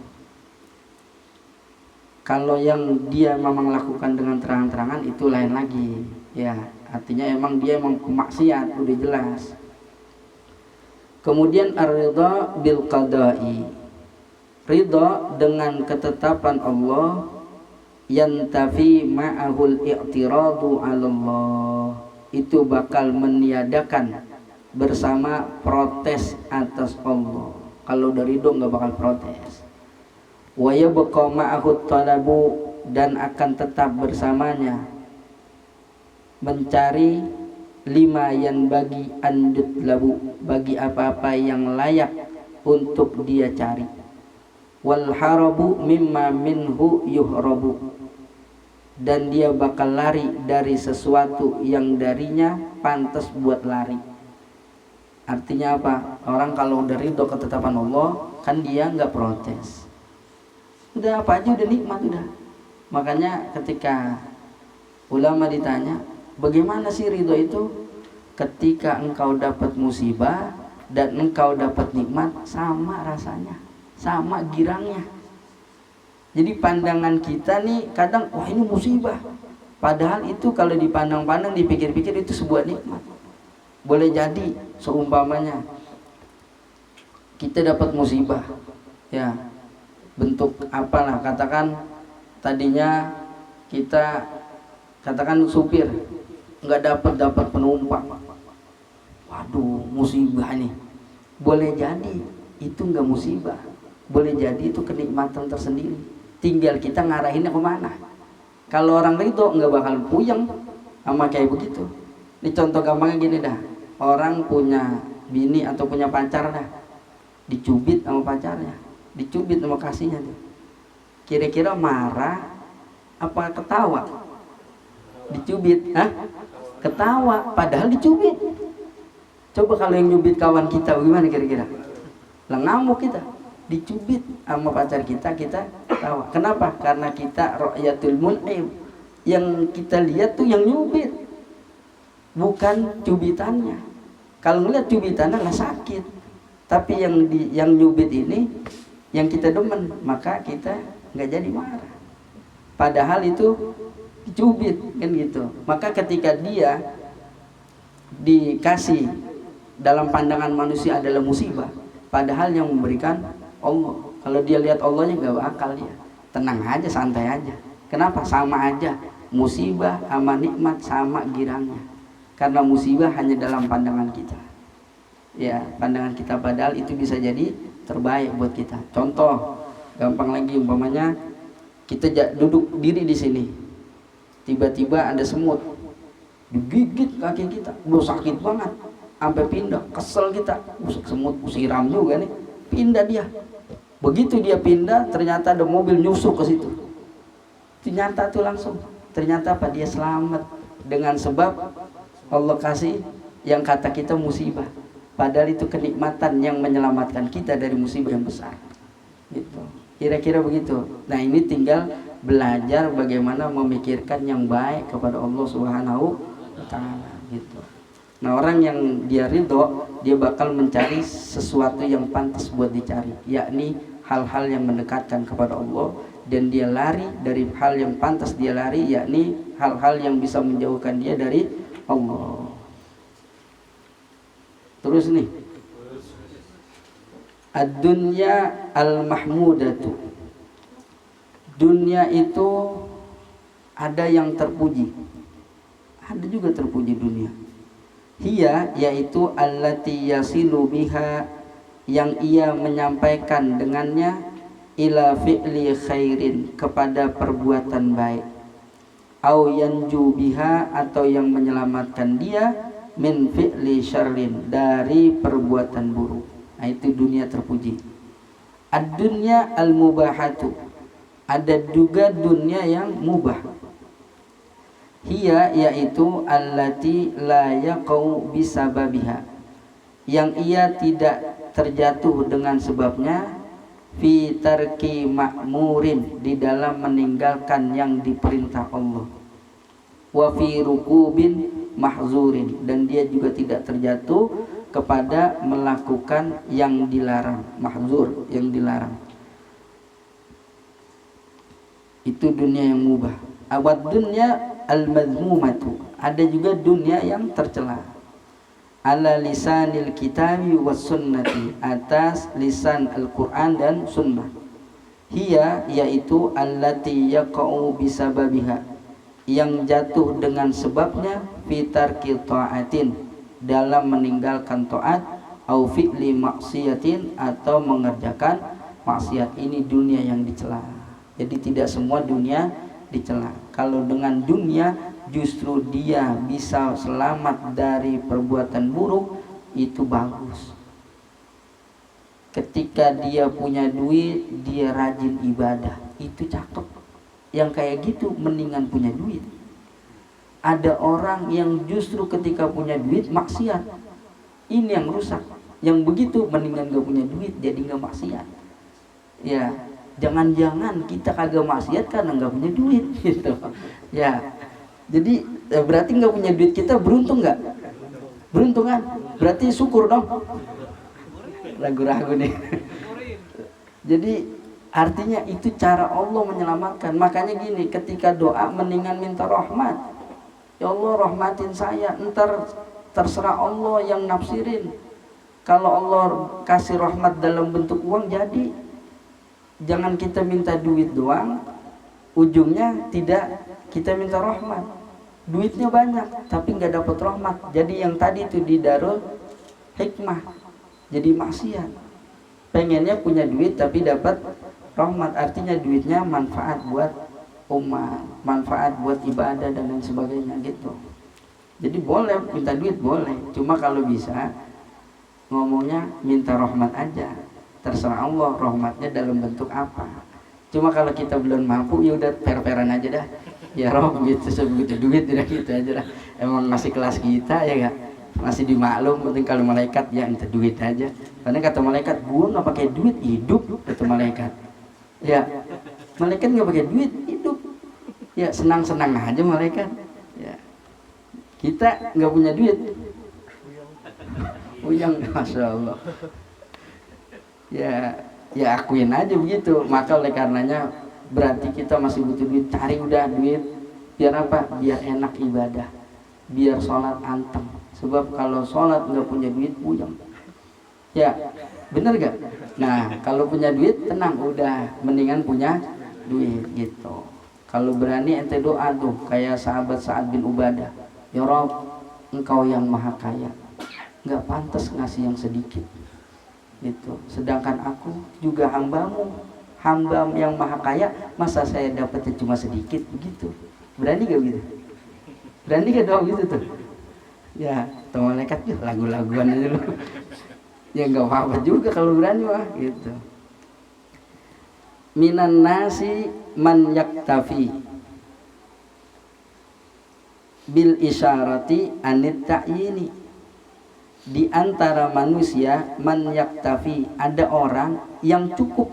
Kalau yang dia memang lakukan dengan terang-terangan itu lain lagi, ya artinya emang dia emang maksiat, udah jelas. Kemudian ar-ridha bil qada'i, ridha dengan ketetapan Allah, yantafi ma'ahul i'tiradu 'ala Allah, itu bakal meniadakan bersama protes atas Allah. Kalau dari ridho nggak bakal protes. Wa yabqa ma'ahu talabu, dan akan tetap bersamanya mencari lima yang bagi andut labu, bagi apa-apa yang layak untuk dia cari. Wal harabu mimma minhu yuhrabu, dan dia bakal lari dari sesuatu yang darinya pantas buat lari. Artinya apa? Orang kalau udah ridho ketetapan Allah, kan dia nggak protes, udah apa aja udah nikmat udah. Makanya ketika ulama ditanya, bagaimana sih ridho itu? Ketika engkau dapat musibah dan engkau dapat nikmat, sama rasanya, sama girangnya. Jadi pandangan kita nih kadang, wah ini musibah, padahal itu kalau dipandang-pandang, dipikir-pikir itu sebuah nikmat. Boleh jadi seumpamanya kita dapat musibah, ya bentuk apalah, katakan tadinya kita katakan supir nggak dapat penumpang, waduh musibah nih. Boleh jadi itu nggak musibah, boleh jadi itu kenikmatan tersendiri, tinggal kita ngarahinnya kemana. Kalau orang ridho nggak bakal puyeng sama kayak begitu. Ini contoh gampangnya gini dah, orang punya bini atau punya pacar dah, dicubit sama pacarnya, dicubit sama kasihnya tuh, kira-kira marah apa ketawa? Dicubit, hah? Ketawa, padahal dicubit. Coba kalau yang nyubit kawan kita gimana kira-kira? Lah ngamuk kita. Dicubit sama pacar kita, kita ketawa. Kenapa? Karena kita ra'yatul mun'im, yang kita lihat tuh yang nyubit, bukan cubitannya. Kalau ngeliat cubitannya lah sakit, tapi yang nyubit ini yang kita demen, maka kita nggak jadi marah, padahal itu dicubit kan gitu. Maka ketika dia dikasih dalam pandangan manusia adalah musibah, padahal yang memberikan Allah. Kalau dia lihat Allahnya nggak bakal, dia tenang aja, santai aja. Kenapa? Sama aja, musibah sama nikmat sama girangnya. Karena musibah hanya dalam pandangan kita, ya pandangan kita, padahal itu bisa jadi terbaik buat kita. Contoh gampang lagi, umpamanya kita duduk diri di sini, tiba-tiba ada semut digigit kaki kita, sakit banget. sampai pindah, kesel kita, semut siram juga nih, pindah dia. Begitu dia pindah, ternyata ada mobil nyusuk ke situ. Ternyata tuh langsung, ternyata apa, dia selamat dengan sebab Allah kasih yang kata kita musibah. Padahal itu kenikmatan yang menyelamatkan kita dari musibah yang besar. Gitu. Kira-kira begitu. Nah ini tinggal belajar bagaimana memikirkan yang baik kepada Allah Subhanahu wa Ta'ala. Gitu. Nah orang yang dia ridho, dia bakal mencari sesuatu yang pantas buat dicari, yakni hal-hal yang mendekatkan kepada Allah, dan dia lari dari hal yang pantas dia lari, yakni hal-hal yang bisa menjauhkan dia dari Allah. Terus nih, ad-dunya al-mahmudatu, dunia itu ada yang terpuji, ada juga terpuji dunia. Hiya, yaitu allati yasilu biha, yang ia menyampaikan dengannya, ila fi'li khairin, kepada perbuatan baik, au yanju biha, atau yang menyelamatkan dia, min fi'li syarrin, dari perbuatan buruk. Nah itu dunia terpuji. Ad-dunya al-mubahatu, ada juga dunia yang mubah. Hiya, yaitu allati la yaqau bisababiha, yang ia tidak terjatuh dengan sebabnya, fi tarki ma'murin, di dalam meninggalkan yang diperintah Allah, wa fi rukubin mahzurin, dan dia juga tidak terjatuh kepada melakukan yang dilarang, mahzur, yang dilarang. Itu dunia yang mubah. Awad dunya al-madhmumatu, ada juga dunia yang tercela. Ala lisanil kitabi was sunnati, atas lisan Al-Quran dan sunnah. Hiya, yaitu allati yaqa'u bisababiha, yang jatuh dengan sebabnya, fitar ta'atin, dalam meninggalkan taat, au fi'li maksiatin, atau mengerjakan maksiat. Ini dunia yang dicela. Jadi tidak semua dunia dicela. Kalau dengan dunia justru dia bisa selamat dari perbuatan buruk, itu bagus. Ketika dia punya duit, dia rajin ibadah, itu cakep. Yang kayak gitu mendingan punya duit. Ada orang yang justru ketika punya duit maksiat, ini yang rusak. Yang begitu mendingan gak punya duit, jadi gak maksiat. Ya, jangan-jangan kita kagak maksiat karena gak punya duit gitu. Ya, jadi berarti gak punya duit kita beruntung gak? Beruntung kan? Berarti syukur dong. Ragu-ragu nih. Jadi artinya itu cara Allah menyelamatkan. Makanya gini, ketika doa mendingan minta rahmat. Ya Allah rahmatin saya, ntar terserah Allah yang nafsirin. Kalau Allah kasih rahmat dalam bentuk uang, jadi jangan kita minta duit doang, ujungnya tidak kita minta rahmat. Duitnya banyak tapi nggak dapat rahmat. Jadi yang tadi itu di Darul Hikmah jadi maksiat. Pengennya punya duit tapi dapat rahmat, artinya duitnya manfaat buat umat, manfaat buat ibadah dan lain sebagainya gitu. Jadi boleh minta duit, boleh, cuma kalau bisa ngomongnya minta rahmat aja, terserah Allah rahmatnya dalam bentuk apa. Cuma kalau kita belum mampu, ya udah per-peran aja dah, ya roh gitu, sebegitu duit udah gitu aja dah. Emang masih kelas kita ya gak, masih dimaklum. Penting kalau malaikat ya minta duit aja, karena kata malaikat gua nggak pakai duit hidup, kata malaikat. Ya, malaikat nggak pakai duit hidup, ya senang-senang aja malaikat. Ya, kita nggak punya duit, uyang, masya Allah. Ya akuin aja begitu. Maka oleh karenanya berarti kita masih butuh duit. Cari udah duit, biar apa? Biar enak ibadah, biar sholat anteng. Sebab kalau sholat nggak punya duit uyang. Ya, bener gak? Nah, kalau punya duit tenang, udah mendingan punya duit gitu. Kalau berani ente doa tuh kayak sahabat Sa'ad bin Ubadah, ya Rabb, engkau yang maha kaya, nggak pantas ngasih yang sedikit gitu. Sedangkan aku juga hambamu, hamba yang maha kaya, masa saya dapatnya cuma sedikit begitu. Berani gak gitu? Berani gak doa gitu tuh? Ya, Atau malaikat lagu-laguan aja lu. Ya nggak apa-apa juga kalau berani mah gitu. Minan nasi man yaktafi bil isyarati anit ta'yini. Di antara manusia man yaktafi, ada orang yang cukup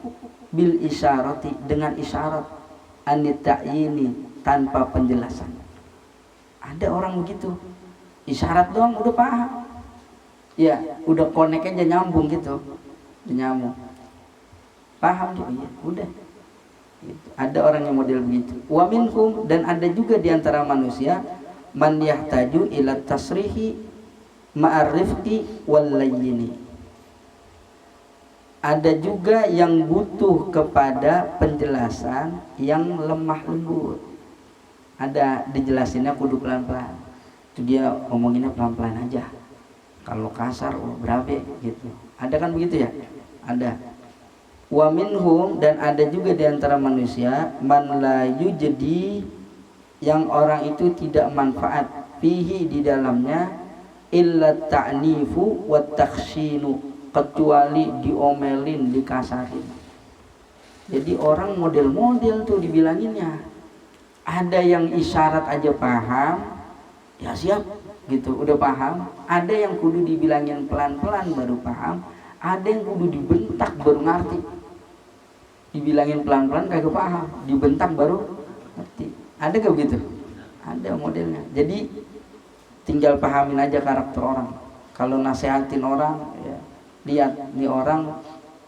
bil isyarati, dengan isyarat, anit ta'yini, tanpa penjelasan. Ada orang begitu, isyarat doang udah paham, ya udah connect aja, nyambung gitu, nyambung, paham dia, ya udah gitu. Ada orang yang model begitu. Wa minhum, dan ada juga di antara manusia man yahtaju ila tasrihi ma'arifki wal layyini. Ada juga yang butuh kepada penjelasan yang lemah lembut. Ada dijelasinnya kudu pelan-pelan. Itu dia ngomonginnya pelan-pelan aja. Kalau kasar berabe gitu. Ada kan begitu ya? Ada. Wa minhum, dan ada juga di antara manusia man la yujdi, yang orang itu tidak manfaat fihi, di dalamnya, illa ta'nifu wa takhshinu, kecuali diomelin, dikasarin. Jadi orang model-model tuh dibilanginnya. Ada yang isyarat aja paham, ya siap gitu, udah paham. Ada yang kudu dibilangin pelan-pelan baru paham. Ada yang kudu dibentak baru ngerti. Dibilangin pelan-pelan kagak paham, dibentak baru ngerti. Ada gak begitu? Ada modelnya. Jadi tinggal pahamin aja karakter orang. Kalau nasehatin orang, ya, lihat nih orang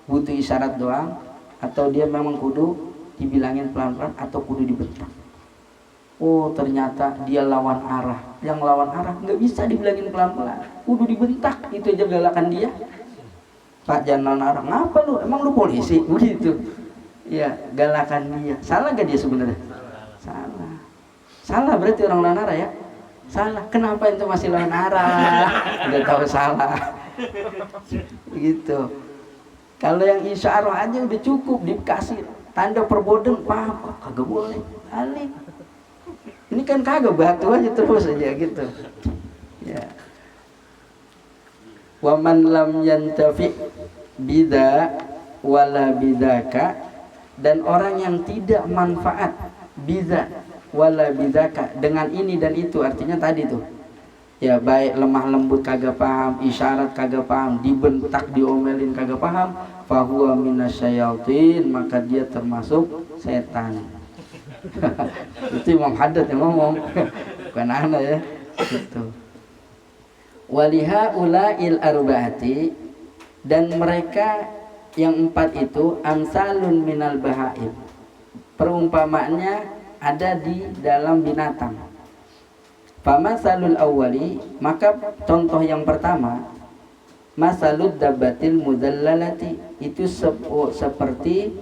butuh isyarat doang, atau dia memang kudu dibilangin pelan-pelan, atau kudu dibentak. Oh ternyata dia lawan arah. Yang lawan arah nggak bisa dibilangin pelan-pelan, kudu dibentak. Itu aja galakan dia. Pak jangan lawan arah. Ngapa lu? Emang lu polisi? Begitu. Ya galakan dia. Salah gak dia sebenarnya? Salah. Salah berarti orang lawan arah ya. Salah, kenapa itu masih lawan arah? Udah tahu salah. Gitu. Kalau yang isyarah aja udah cukup, dikasih tanda perboden, paham, kagak boleh. Alik. Ini kan kagak, batu aja terus aja gitu. Ya. Wa man lam yantafi bida wala bidaka, dan orang yang tidak manfaat bida wala bidaka, dengan ini dan itu, artinya tadi tuh ya, baik lemah lembut kagak paham, isyarat kagak paham, dibentak diomelin kagak paham, fahuwa minasyayatin, maka dia termasuk setan. Itu Imam Haddad yang ngomong, bukan anak ya gitu. Waliha ulail arba'ati, dan mereka yang empat itu amsalun minal bahaim, perumpamaannya ada di dalam binatang. Famasalul awwali, maka contoh yang pertama, masalud dabbatil mudallalati, itu seperti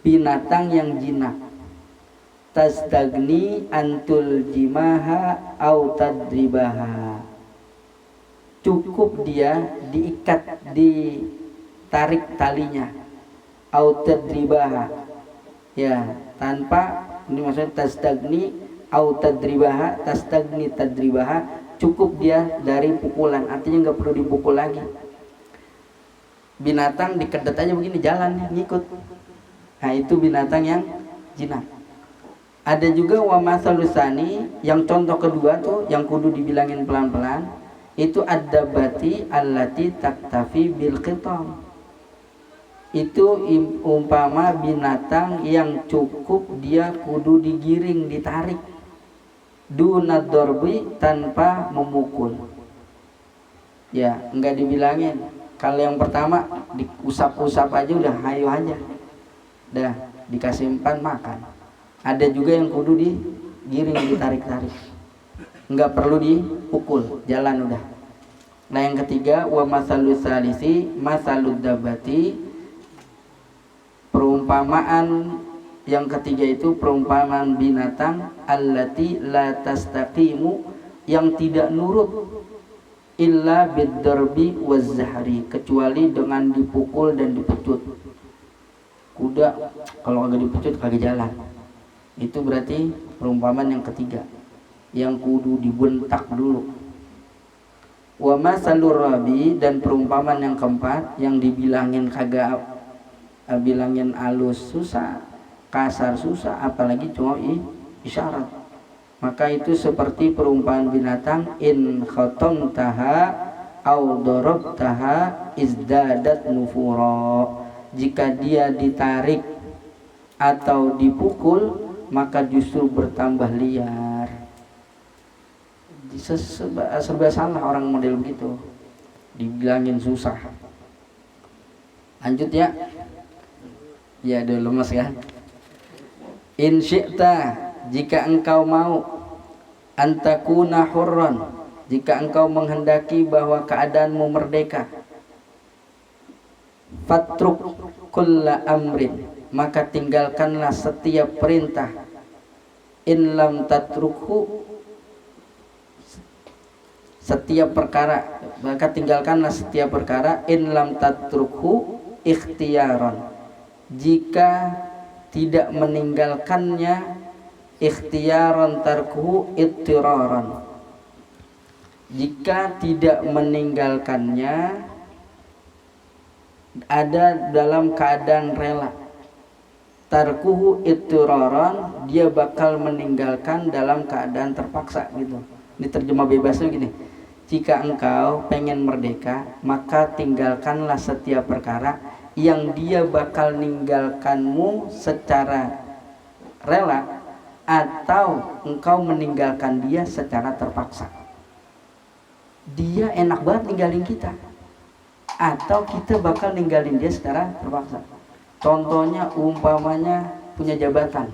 binatang yang jinak. Tasdagni antul jimaha au tadribaha, cukup dia diikat, ditarik talinya, au tadribaha, ya tanpa, ini maksudnya tasdagni au tadribaha, tasdagni tadribaha, cukup dia dari pukulan, artinya nggak perlu dipukul lagi. Binatang dikedet aja begini, jalan ngikut. Nah itu binatang yang jinak. Ada juga wa masalusani, yang contoh kedua tuh yang kudu dibilangin pelan-pelan, itu ad-dabbati allati taktafi bil khitam. Itu umpama binatang yang cukup dia kudu digiring, ditarik, dunad dorbi, tanpa memukul. Ya enggak dibilangin. Kalau yang pertama diusap-usap aja udah hayo aja, dah dikasih empan makan. Ada juga yang kudu digiring, ditarik-tarik, enggak perlu dipukul, jalan udah. Nah yang ketiga wa masalus salisi masalud dabati, perumpamaan yang ketiga itu perumpamaan binatang allati la tastaqimu, yang tidak nurut, illa bid-darbi waz-zahri, kecuali dengan dipukul dan dipecut. Kuda kalau agak dipecut kagak jalan. Itu berarti perumpamaan yang ketiga, yang kudu dibentak dulu. Wa masalur rabi, dan perumpamaan yang keempat yang dibilangin kagak bilangin alus susah, kasar susah, apalagi cuma isyarat. Maka itu seperti perumpamaan binatang, in khatamtaha au darabtaha izdadat nufura. Jika dia ditarik atau dipukul maka justru bertambah liar. Serba salah orang model begitu, dibilangin susah. Lanjut ya. Ya udah lemes kan. In syi'ta, jika engkau mau, antakuna hurran, jika engkau menghendaki bahwa keadaanmu merdeka, fatruk kulla amrin, maka tinggalkanlah setiap perintah. In lam tatrukhu, setiap perkara, maka tinggalkanlah setiap perkara. In lam tatrukhu ikhtiyaran, jika tidak meninggalkannya ikhtiyaran tarkuhu ittiraran, jika tidak meninggalkannya ada dalam keadaan rela. Tarkuhu ittiraran, dia bakal meninggalkan dalam keadaan terpaksa gitu. Ini terjemah bebasnya gini, jika engkau pengen merdeka maka tinggalkanlah setiap perkara yang dia bakal ninggalkanmu secara rela, atau engkau meninggalkan dia secara terpaksa. Dia enak banget ninggalin kita, atau kita bakal ninggalin dia secara terpaksa. Contohnya umpamanya punya jabatan,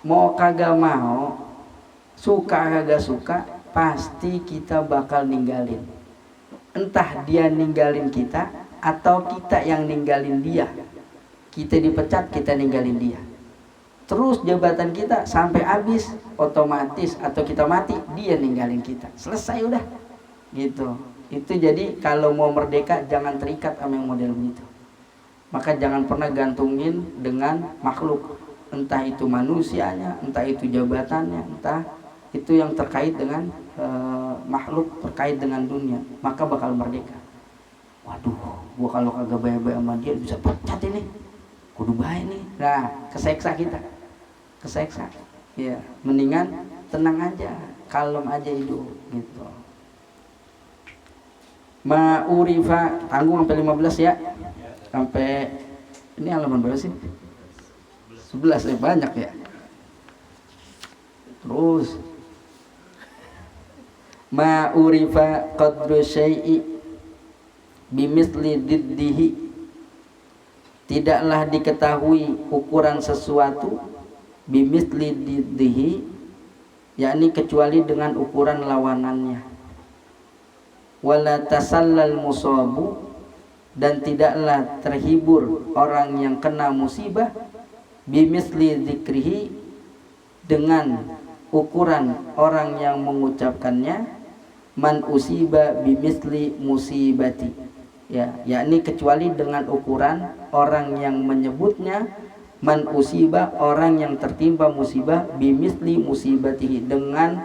mau kagak mau, suka kagak suka, pasti kita bakal ninggalin. Entah dia ninggalin kita atau kita yang ninggalin dia. Kita dipecat, kita ninggalin dia. Terus jabatan kita sampai habis, otomatis atau kita mati, dia ninggalin kita. Selesai udah. Gitu. Itu jadi kalau mau merdeka jangan terikat sama yang model begitu. Maka jangan pernah gantungin dengan makhluk. Entah itu manusianya, entah itu jabatannya, entah itu yang terkait dengan makhluk, terkait dengan dunia. Maka bakal merdeka. Waduh, gua kalau kagak baik-baik sama dia bisa pecat ini, kudu baik nih. Nah, keseksa kita, keseksa. Ya, mendingan tenang aja, kalem aja hidup gitu. Ma'urifa, tanggung sampai 15 ya. Sampai ini halaman berapa sih? 11 ya, banyak ya. Terus ma'urifa qadru syai'i bimisli diddihi, tidaklah diketahui ukuran sesuatu bimisli diddihi, yakni kecuali dengan ukuran lawanannya. Wala tasallal musabu, dan tidaklah terhibur orang yang kena musibah bimisli dzikrihi, dengan ukuran orang yang mengucapkannya, man usiba bimisli musibati, ya, yakni kecuali dengan ukuran orang yang menyebutnya, man usiba, orang yang tertimpa musibah, bimisli musibatihi, dengan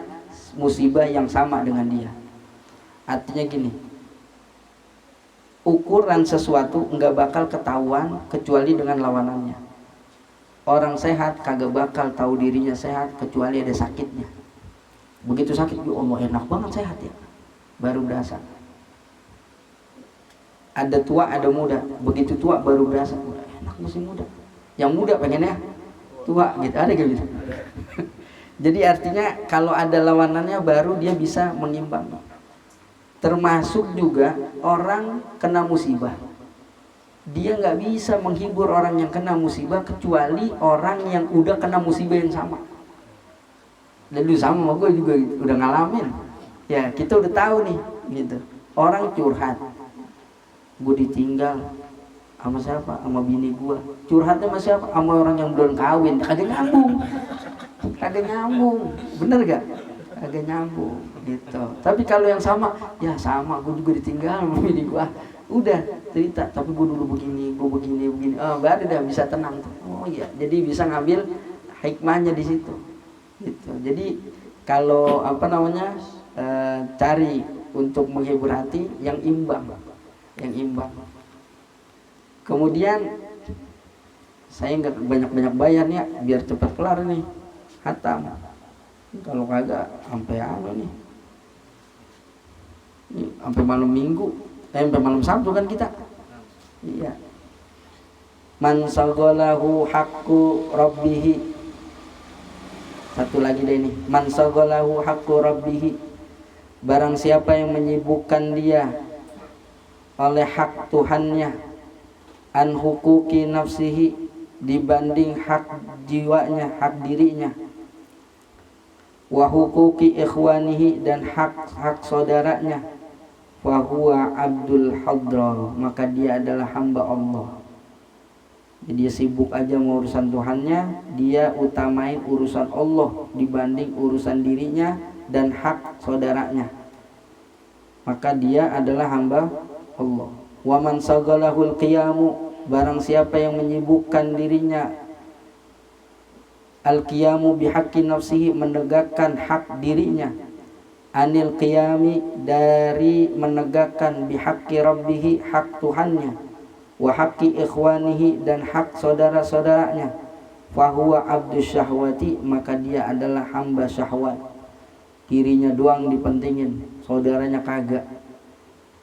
musibah yang sama dengan dia. Artinya gini, ukuran sesuatu enggak bakal ketahuan kecuali dengan lawanannya. Orang sehat kagak bakal tahu dirinya sehat kecuali ada sakitnya. Begitu sakit, ya Allah enak banget sehat ya, baru berasa. Ada tua ada muda, begitu tua baru berasa enak masih muda. Yang muda pengennya tua gitu, ada gitu. Jadi artinya kalau ada lawanannya baru dia bisa mengimbang. Termasuk juga orang kena musibah, dia nggak bisa menghibur orang yang kena musibah kecuali orang yang udah kena musibah yang sama. Dan lu sama gue juga udah ngalamin. Ya kita udah tahu nih gitu. Orang curhat, gue ditinggal sama siapa? Sama bini gue. Curhatnya sama siapa? Sama orang yang belum kawin. Kagak nyambung. Kagak nyambung. Bener gak? Kagak nyambung gitu. Tapi kalau yang sama, ya sama, gue juga ditinggal sama bini gue. Udah cerita, tapi gue dulu begini, gue begini. Oh, baru dah bisa tenang tuh. Oh iya, jadi bisa ngambil hikmahnya di situ. Gitu. Jadi kalau cari untuk menghibur hati yang imbang, yang imbang. Kemudian saya nggak banyak-banyak bayarnya biar cepat kelar nih khatam. Kalau kagak sampai nih, sampai malam minggu, sampai malam Sabtu kan kita. Iya. Man sagalahu haqqu rabbih. Satu lagi deh ini. Man sagalahu haqqu rabbih. Barang siapa yang menyibukkan dia oleh hak Tuhannya, an hukuki nafsihi, dibanding hak jiwanya, hak dirinya, wa hukuki ikhwanihi, dan hak saudaranya, fa huwa abdul hadra, maka dia adalah hamba Allah. Jadi dia sibuk aja mau urusan Tuhannya, dia utamain urusan Allah dibanding urusan dirinya dan hak saudaranya, maka dia adalah hamba Allah. Wa man sagalahul qiyamu, barang siapa yang menyibukkan dirinya al-qiyamu bihaqqi nafsihi, menegakkan hak dirinya, anil qiyami, dari menegakkan bihaqqi rabbihi, hak Tuhannya, wa haqqi ikhwanihi, dan hak saudara-saudaranya, fahuwa abdus syahwati, maka dia adalah hamba syahwat. Dirinya doang dipentingin, saudaranya kagak.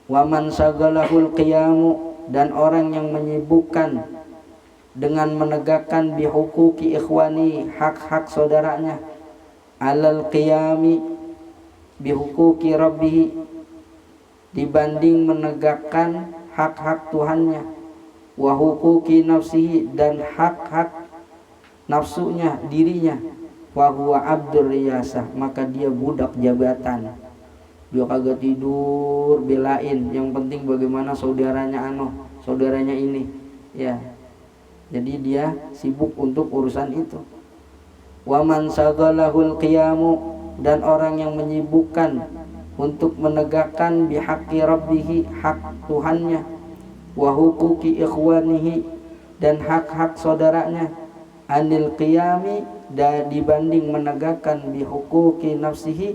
Wa man sagalahul qiyamu, dan orang yang menyibukkan dengan menegakkan bihuquqi ikhwani, hak-hak saudaranya, alal qiyami bihuquqi rabbih, dibanding menegakkan hak-hak Tuhannya, wa huquqi nafsihi, dan hak-hak nafsunya, dirinya, wa huwa abdur riyasah, maka dia budak jabatan. Dia kagak tidur belain, yang penting bagaimana saudaranya saudaranya ini, ya. Jadi dia sibuk untuk urusan itu. Wa man sagalahul qiyamu, dan orang yang menyibukkan untuk menegakkan bihaqqi rabbihi, hak Tuhannya, wa huquqi ikhwanihi, dan hak-hak saudaranya, anil qiyami, dan dibanding menegakkan bihuquqi nafsihi,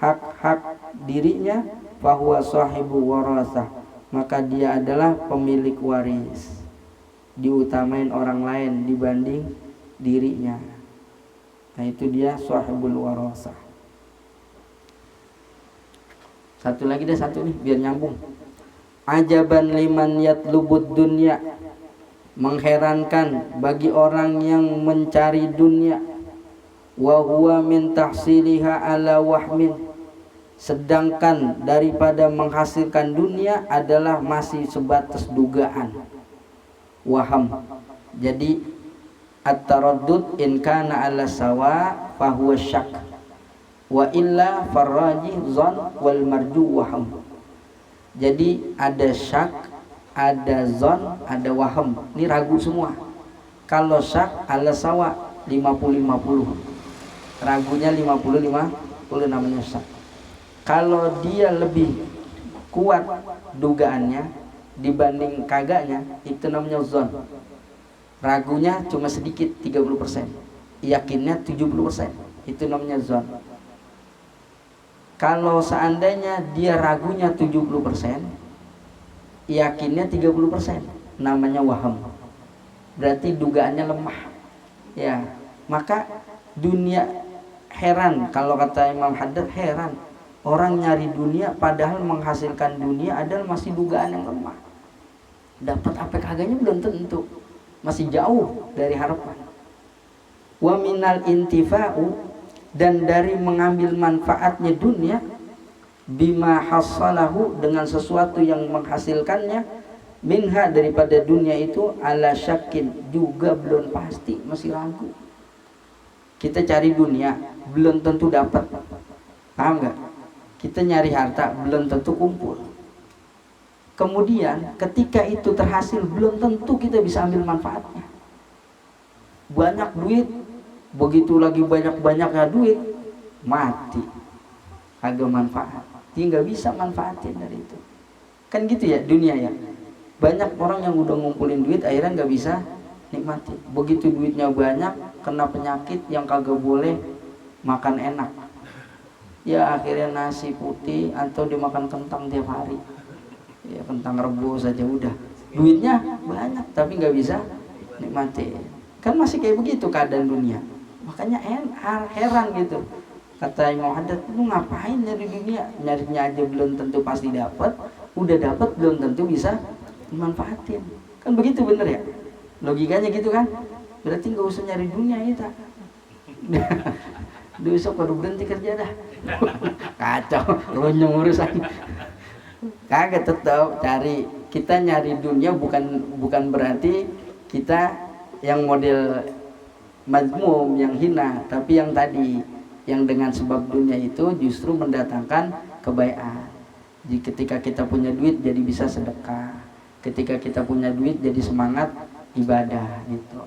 hak-hak dirinya, fahuwa sahibu warasah, maka dia adalah pemilik waris. Diutamain orang lain dibanding dirinya. Nah itu dia sahibul warasah. Satu lagi deh, satu nih biar nyambung. Ajaban liman yatlubud dunya, mengherankan bagi orang yang mencari dunia, wa huwa min tahsiliha ala wahmin, sedangkan daripada menghasilkan dunia adalah masih sebatas dugaan, waham. Jadi at-taraddud in kana ala sawa fa huwa syak, wa illa farraji zon wal marju waham. Jadi ada syak, ada zon, ada waham. Ini ragu semua. Kalau syak ala sawa 50-50, ragunya 50-50 namanya syak. Kalau dia lebih kuat dugaannya dibanding kagaknya, itu namanya zon. Ragunya cuma sedikit 30%, yakinnya 70%, itu namanya zon. Kalau seandainya dia ragunya 70%, yakinnya 30%, namanya waham. Berarti dugaannya lemah. Ya, maka dunia heran, kalau kata Imam Haddad, heran orang nyari dunia padahal menghasilkan dunia adalah masih dugaan yang lemah. Dapat apa kagaknya belum tentu, masih jauh dari harapan. Wa minal intifa'u, dan dari mengambil manfaatnya dunia, bima hassalahu, dengan sesuatu yang menghasilkannya, minha, daripada dunia itu, ala syakin, juga belum pasti, masih ragu. Kita cari dunia belum tentu dapat, paham nggak? Kita nyari harta belum tentu kumpul. Kemudian ketika itu terhasil belum tentu kita bisa ambil manfaatnya. Banyak duit, begitu lagi banyak-banyaknya duit, mati, agak manfaat, dia nggak bisa manfaatin dari itu. Kan gitu ya dunia ya. Banyak orang yang udah ngumpulin duit akhirnya nggak bisa nikmati. Begitu duitnya banyak, kena penyakit yang kagak boleh makan enak. Ya akhirnya nasi putih atau dia makan kentang tiap hari. Ya kentang rebus saja udah. Duitnya banyak tapi nggak bisa nikmati. Kan masih kayak begitu keadaan dunia. Makanya heran gitu. Kata Imam Haddad, lu ngapain nyari dunia? Nyarinya aja belum tentu pasti dapat, udah dapat belum tentu bisa dimanfaatin. Kan begitu bener ya? Logikanya gitu kan? Berarti nggak usah nyari dunia kita. Besok baru berhenti kerja dah. Kacau, runyung urusan. Kagak, tetap cari. Kita nyari dunia bukan berarti kita yang model mazmum, yang hina, tapi yang tadi yang dengan sebab dunia itu justru mendatangkan kebaikan. Jadi ketika kita punya duit jadi bisa sedekah. Ketika kita punya duit jadi semangat ibadah gitu.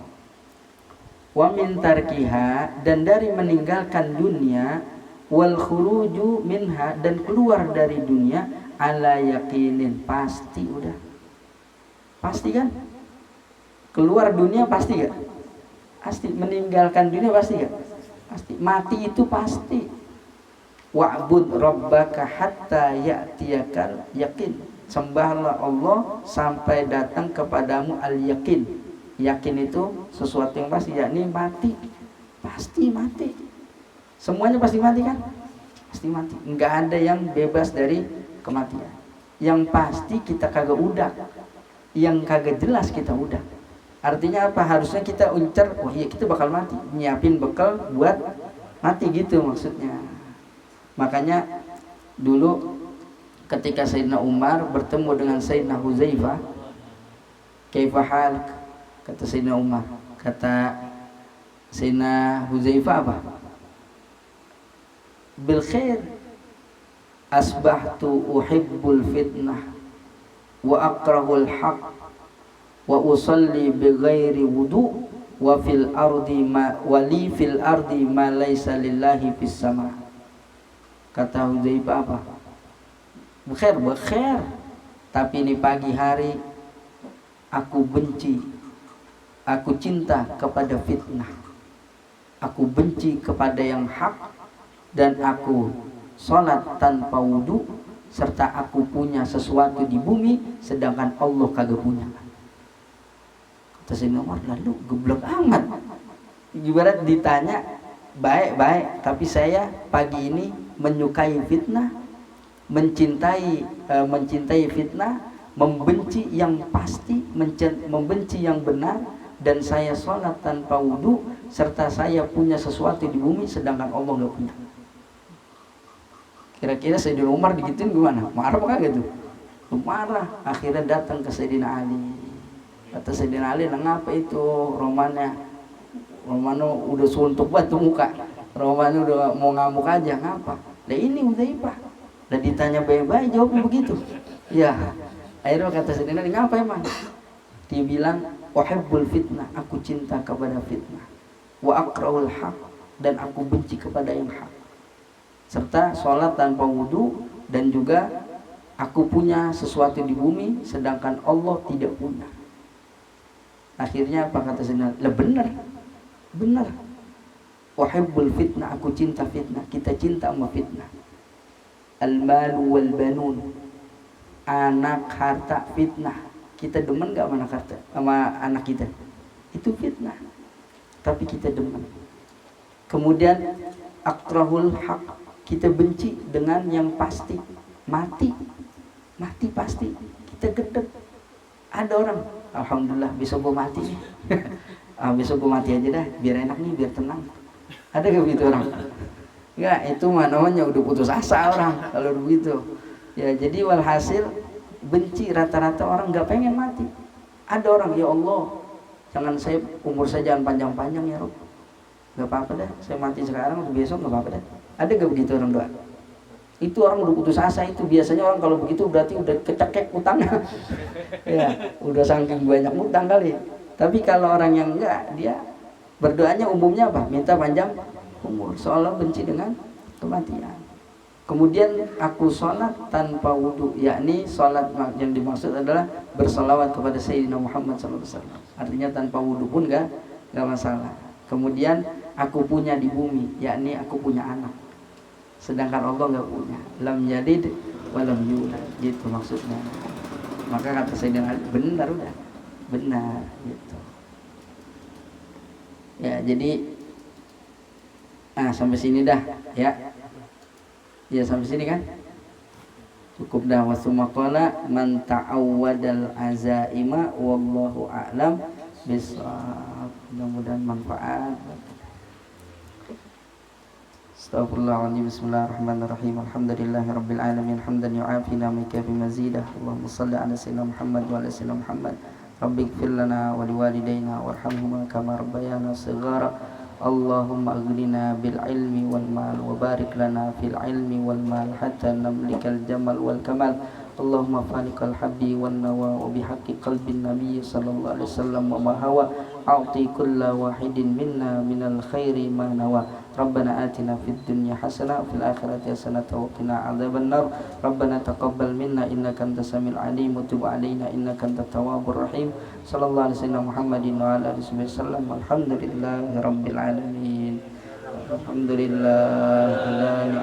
Wa min tarkiha, dan dari meninggalkan dunia, wal khuruju minha, dan keluar dari dunia, ala yakinin, pasti udah. Pasti kan? Keluar dunia pasti gak? Pasti. Meninggalkan dunia pasti gak? Pasti. Mati itu pasti. Wa'bud rabbaka hatta ya'tiyakal yakin. Sembahlah Allah sampai datang kepadamu al-yakin. Yakin itu sesuatu yang pasti, yakni mati. Pasti mati. Semuanya pasti mati kan? Pasti mati. Enggak ada yang bebas dari kematian. Yang pasti kita kagak udah. Yang kagak jelas kita udah. Artinya apa? Harusnya kita uncer, oh iya kita bakal mati, nyiapin bekal buat mati gitu maksudnya. Makanya dulu ketika Sayyidina Umar bertemu dengan Sayyidina Huzaifah, kaifa hal? Kata Sayyidina Umar, kata Sayyidina Huzaifah apa? Bil khair, asbahtu uhibbul fitnah wa akrahul haqq wa usalli bighairi wudu wa fil ardi ma wali fil ardi ma laisa lillahi fis sama. Kata Hudzaifah apa? Bekhair, tapi ini pagi hari aku benci, aku cinta kepada fitnah, aku benci kepada yang hak, dan aku sholat tanpa wudu, serta aku punya sesuatu di bumi sedangkan Allah kagak punya. Sayyidina Umar, lalu geblek amat. Ibarat ditanya baik-baik, tapi saya pagi ini menyukai fitnah, mencintai fitnah, membenci yang pasti, membenci yang benar, dan saya sholat tanpa wudu, serta saya punya sesuatu di bumi sedangkan Allah nggak punya. Kira-kira Sayyidina Umar digituin gimana? Marah apa kagak tuh? Marah. Akhirnya datang ke Sayyidina Ali. Kata Sayyidina Ali, ngapa itu Romano udah suntuk banget tuh muka. Romano udah mau ngamuk aja, ngapa? Lah ini Hudzaifah. Lah ditanya baik-baik jawabnya begitu. Ya. Akhirnya kata Sayyidina Ali, ngapa emang? Dia bilang, uhibbul fitnah, aku cinta kepada fitnah. Wa akrahul haq, dan aku benci kepada yang hak. Serta sholat tanpa wudu, dan juga aku punya sesuatu di bumi sedangkan Allah tidak punya. Akhirnya apa kata Sayyidina? Lah benar. Uhibbul fitnah, aku cinta fitnah. Kita cinta sama fitnah. Al-malu wal banun, anak harta fitnah. Kita demen gak sama anak harta, sama anak kita? Itu fitnah. Tapi kita demen. Kemudian akrahul haq, kita benci dengan yang pasti. Mati pasti. Kita gedek. Ada orang, alhamdulillah besok gue mati nih. Besok gue mati aja dah, biar enak nih, biar tenang. Ada gak begitu orang? Enggak, itu mah namanya udah putus asa orang kalau begitu. Ya, jadi walhasil benci, rata-rata orang nggak pengen mati. Ada orang, ya Allah, jangan saya umur saya jangan panjang-panjang ya Rob. Nggak apa-apa dah, saya mati sekarang, besok nggak apa-apa dah. Ada gak begitu orang doa? Itu orang udah putus asa. Itu biasanya orang kalau begitu berarti udah kecekek utangnya. Ya, udah saking banyak utang kali. Tapi kalau orang yang enggak, dia berdoanya umumnya apa? Minta panjang umur, seolah benci dengan kematian. Kemudian aku sholat tanpa wudu, yakni sholat yang dimaksud adalah bersalawat kepada Sayyidina Muhammad SAW. Artinya tanpa wudu pun enggak masalah. Kemudian aku punya di bumi, yakni aku punya anak. sedangkan Allah nggak punya. Lam yalid wa lam yulad, gitu maksudnya. Maka kata Sayyidina Ali, benar udah, benar gitu. Ya jadi, sampai sini dah ya. Ya sampai sini kan? Cukup dah. Wasumaqala man ta'awwadal azaima wallahu a'lam bisawab. Mudah-mudahan manfaat. Astaghfirullahaladzim. Bismillahirrahmanirrahim. Alhamdulillahirabbil alamin hamdan yu'afina min kafi mazidah. Allahumma shalli ala sayyidina Muhammad wa ala sayyidina Muhammad. Rabbighfir lana wa liwalidayna warhamhuma kama rabbayana shighara. Allahumma aghnina bil ilmi wal mal wa barik lana fil ilmi wal mal hatta namlikal jamal wal kamal. Allahumma faliqal habbi wan nawa wa bihaqqi qalbin nabiy sallallahu alaihi wasallam wa ma hawa a'ti kulla wahidin minna minal khairi ma nawa. Rabbana atina fid dunya hasanah wa fil akhirati hasanah wa qina adzaban nar. Rabbana taqabbal minna innaka antas samiul alim wa tub alaina innaka antat tawwabur rahim. Sallallahu alaihi wasallam Muhammadin wa ala alihi wasallam. Alhamdulillahirabbil alamin. Alhamdulillah.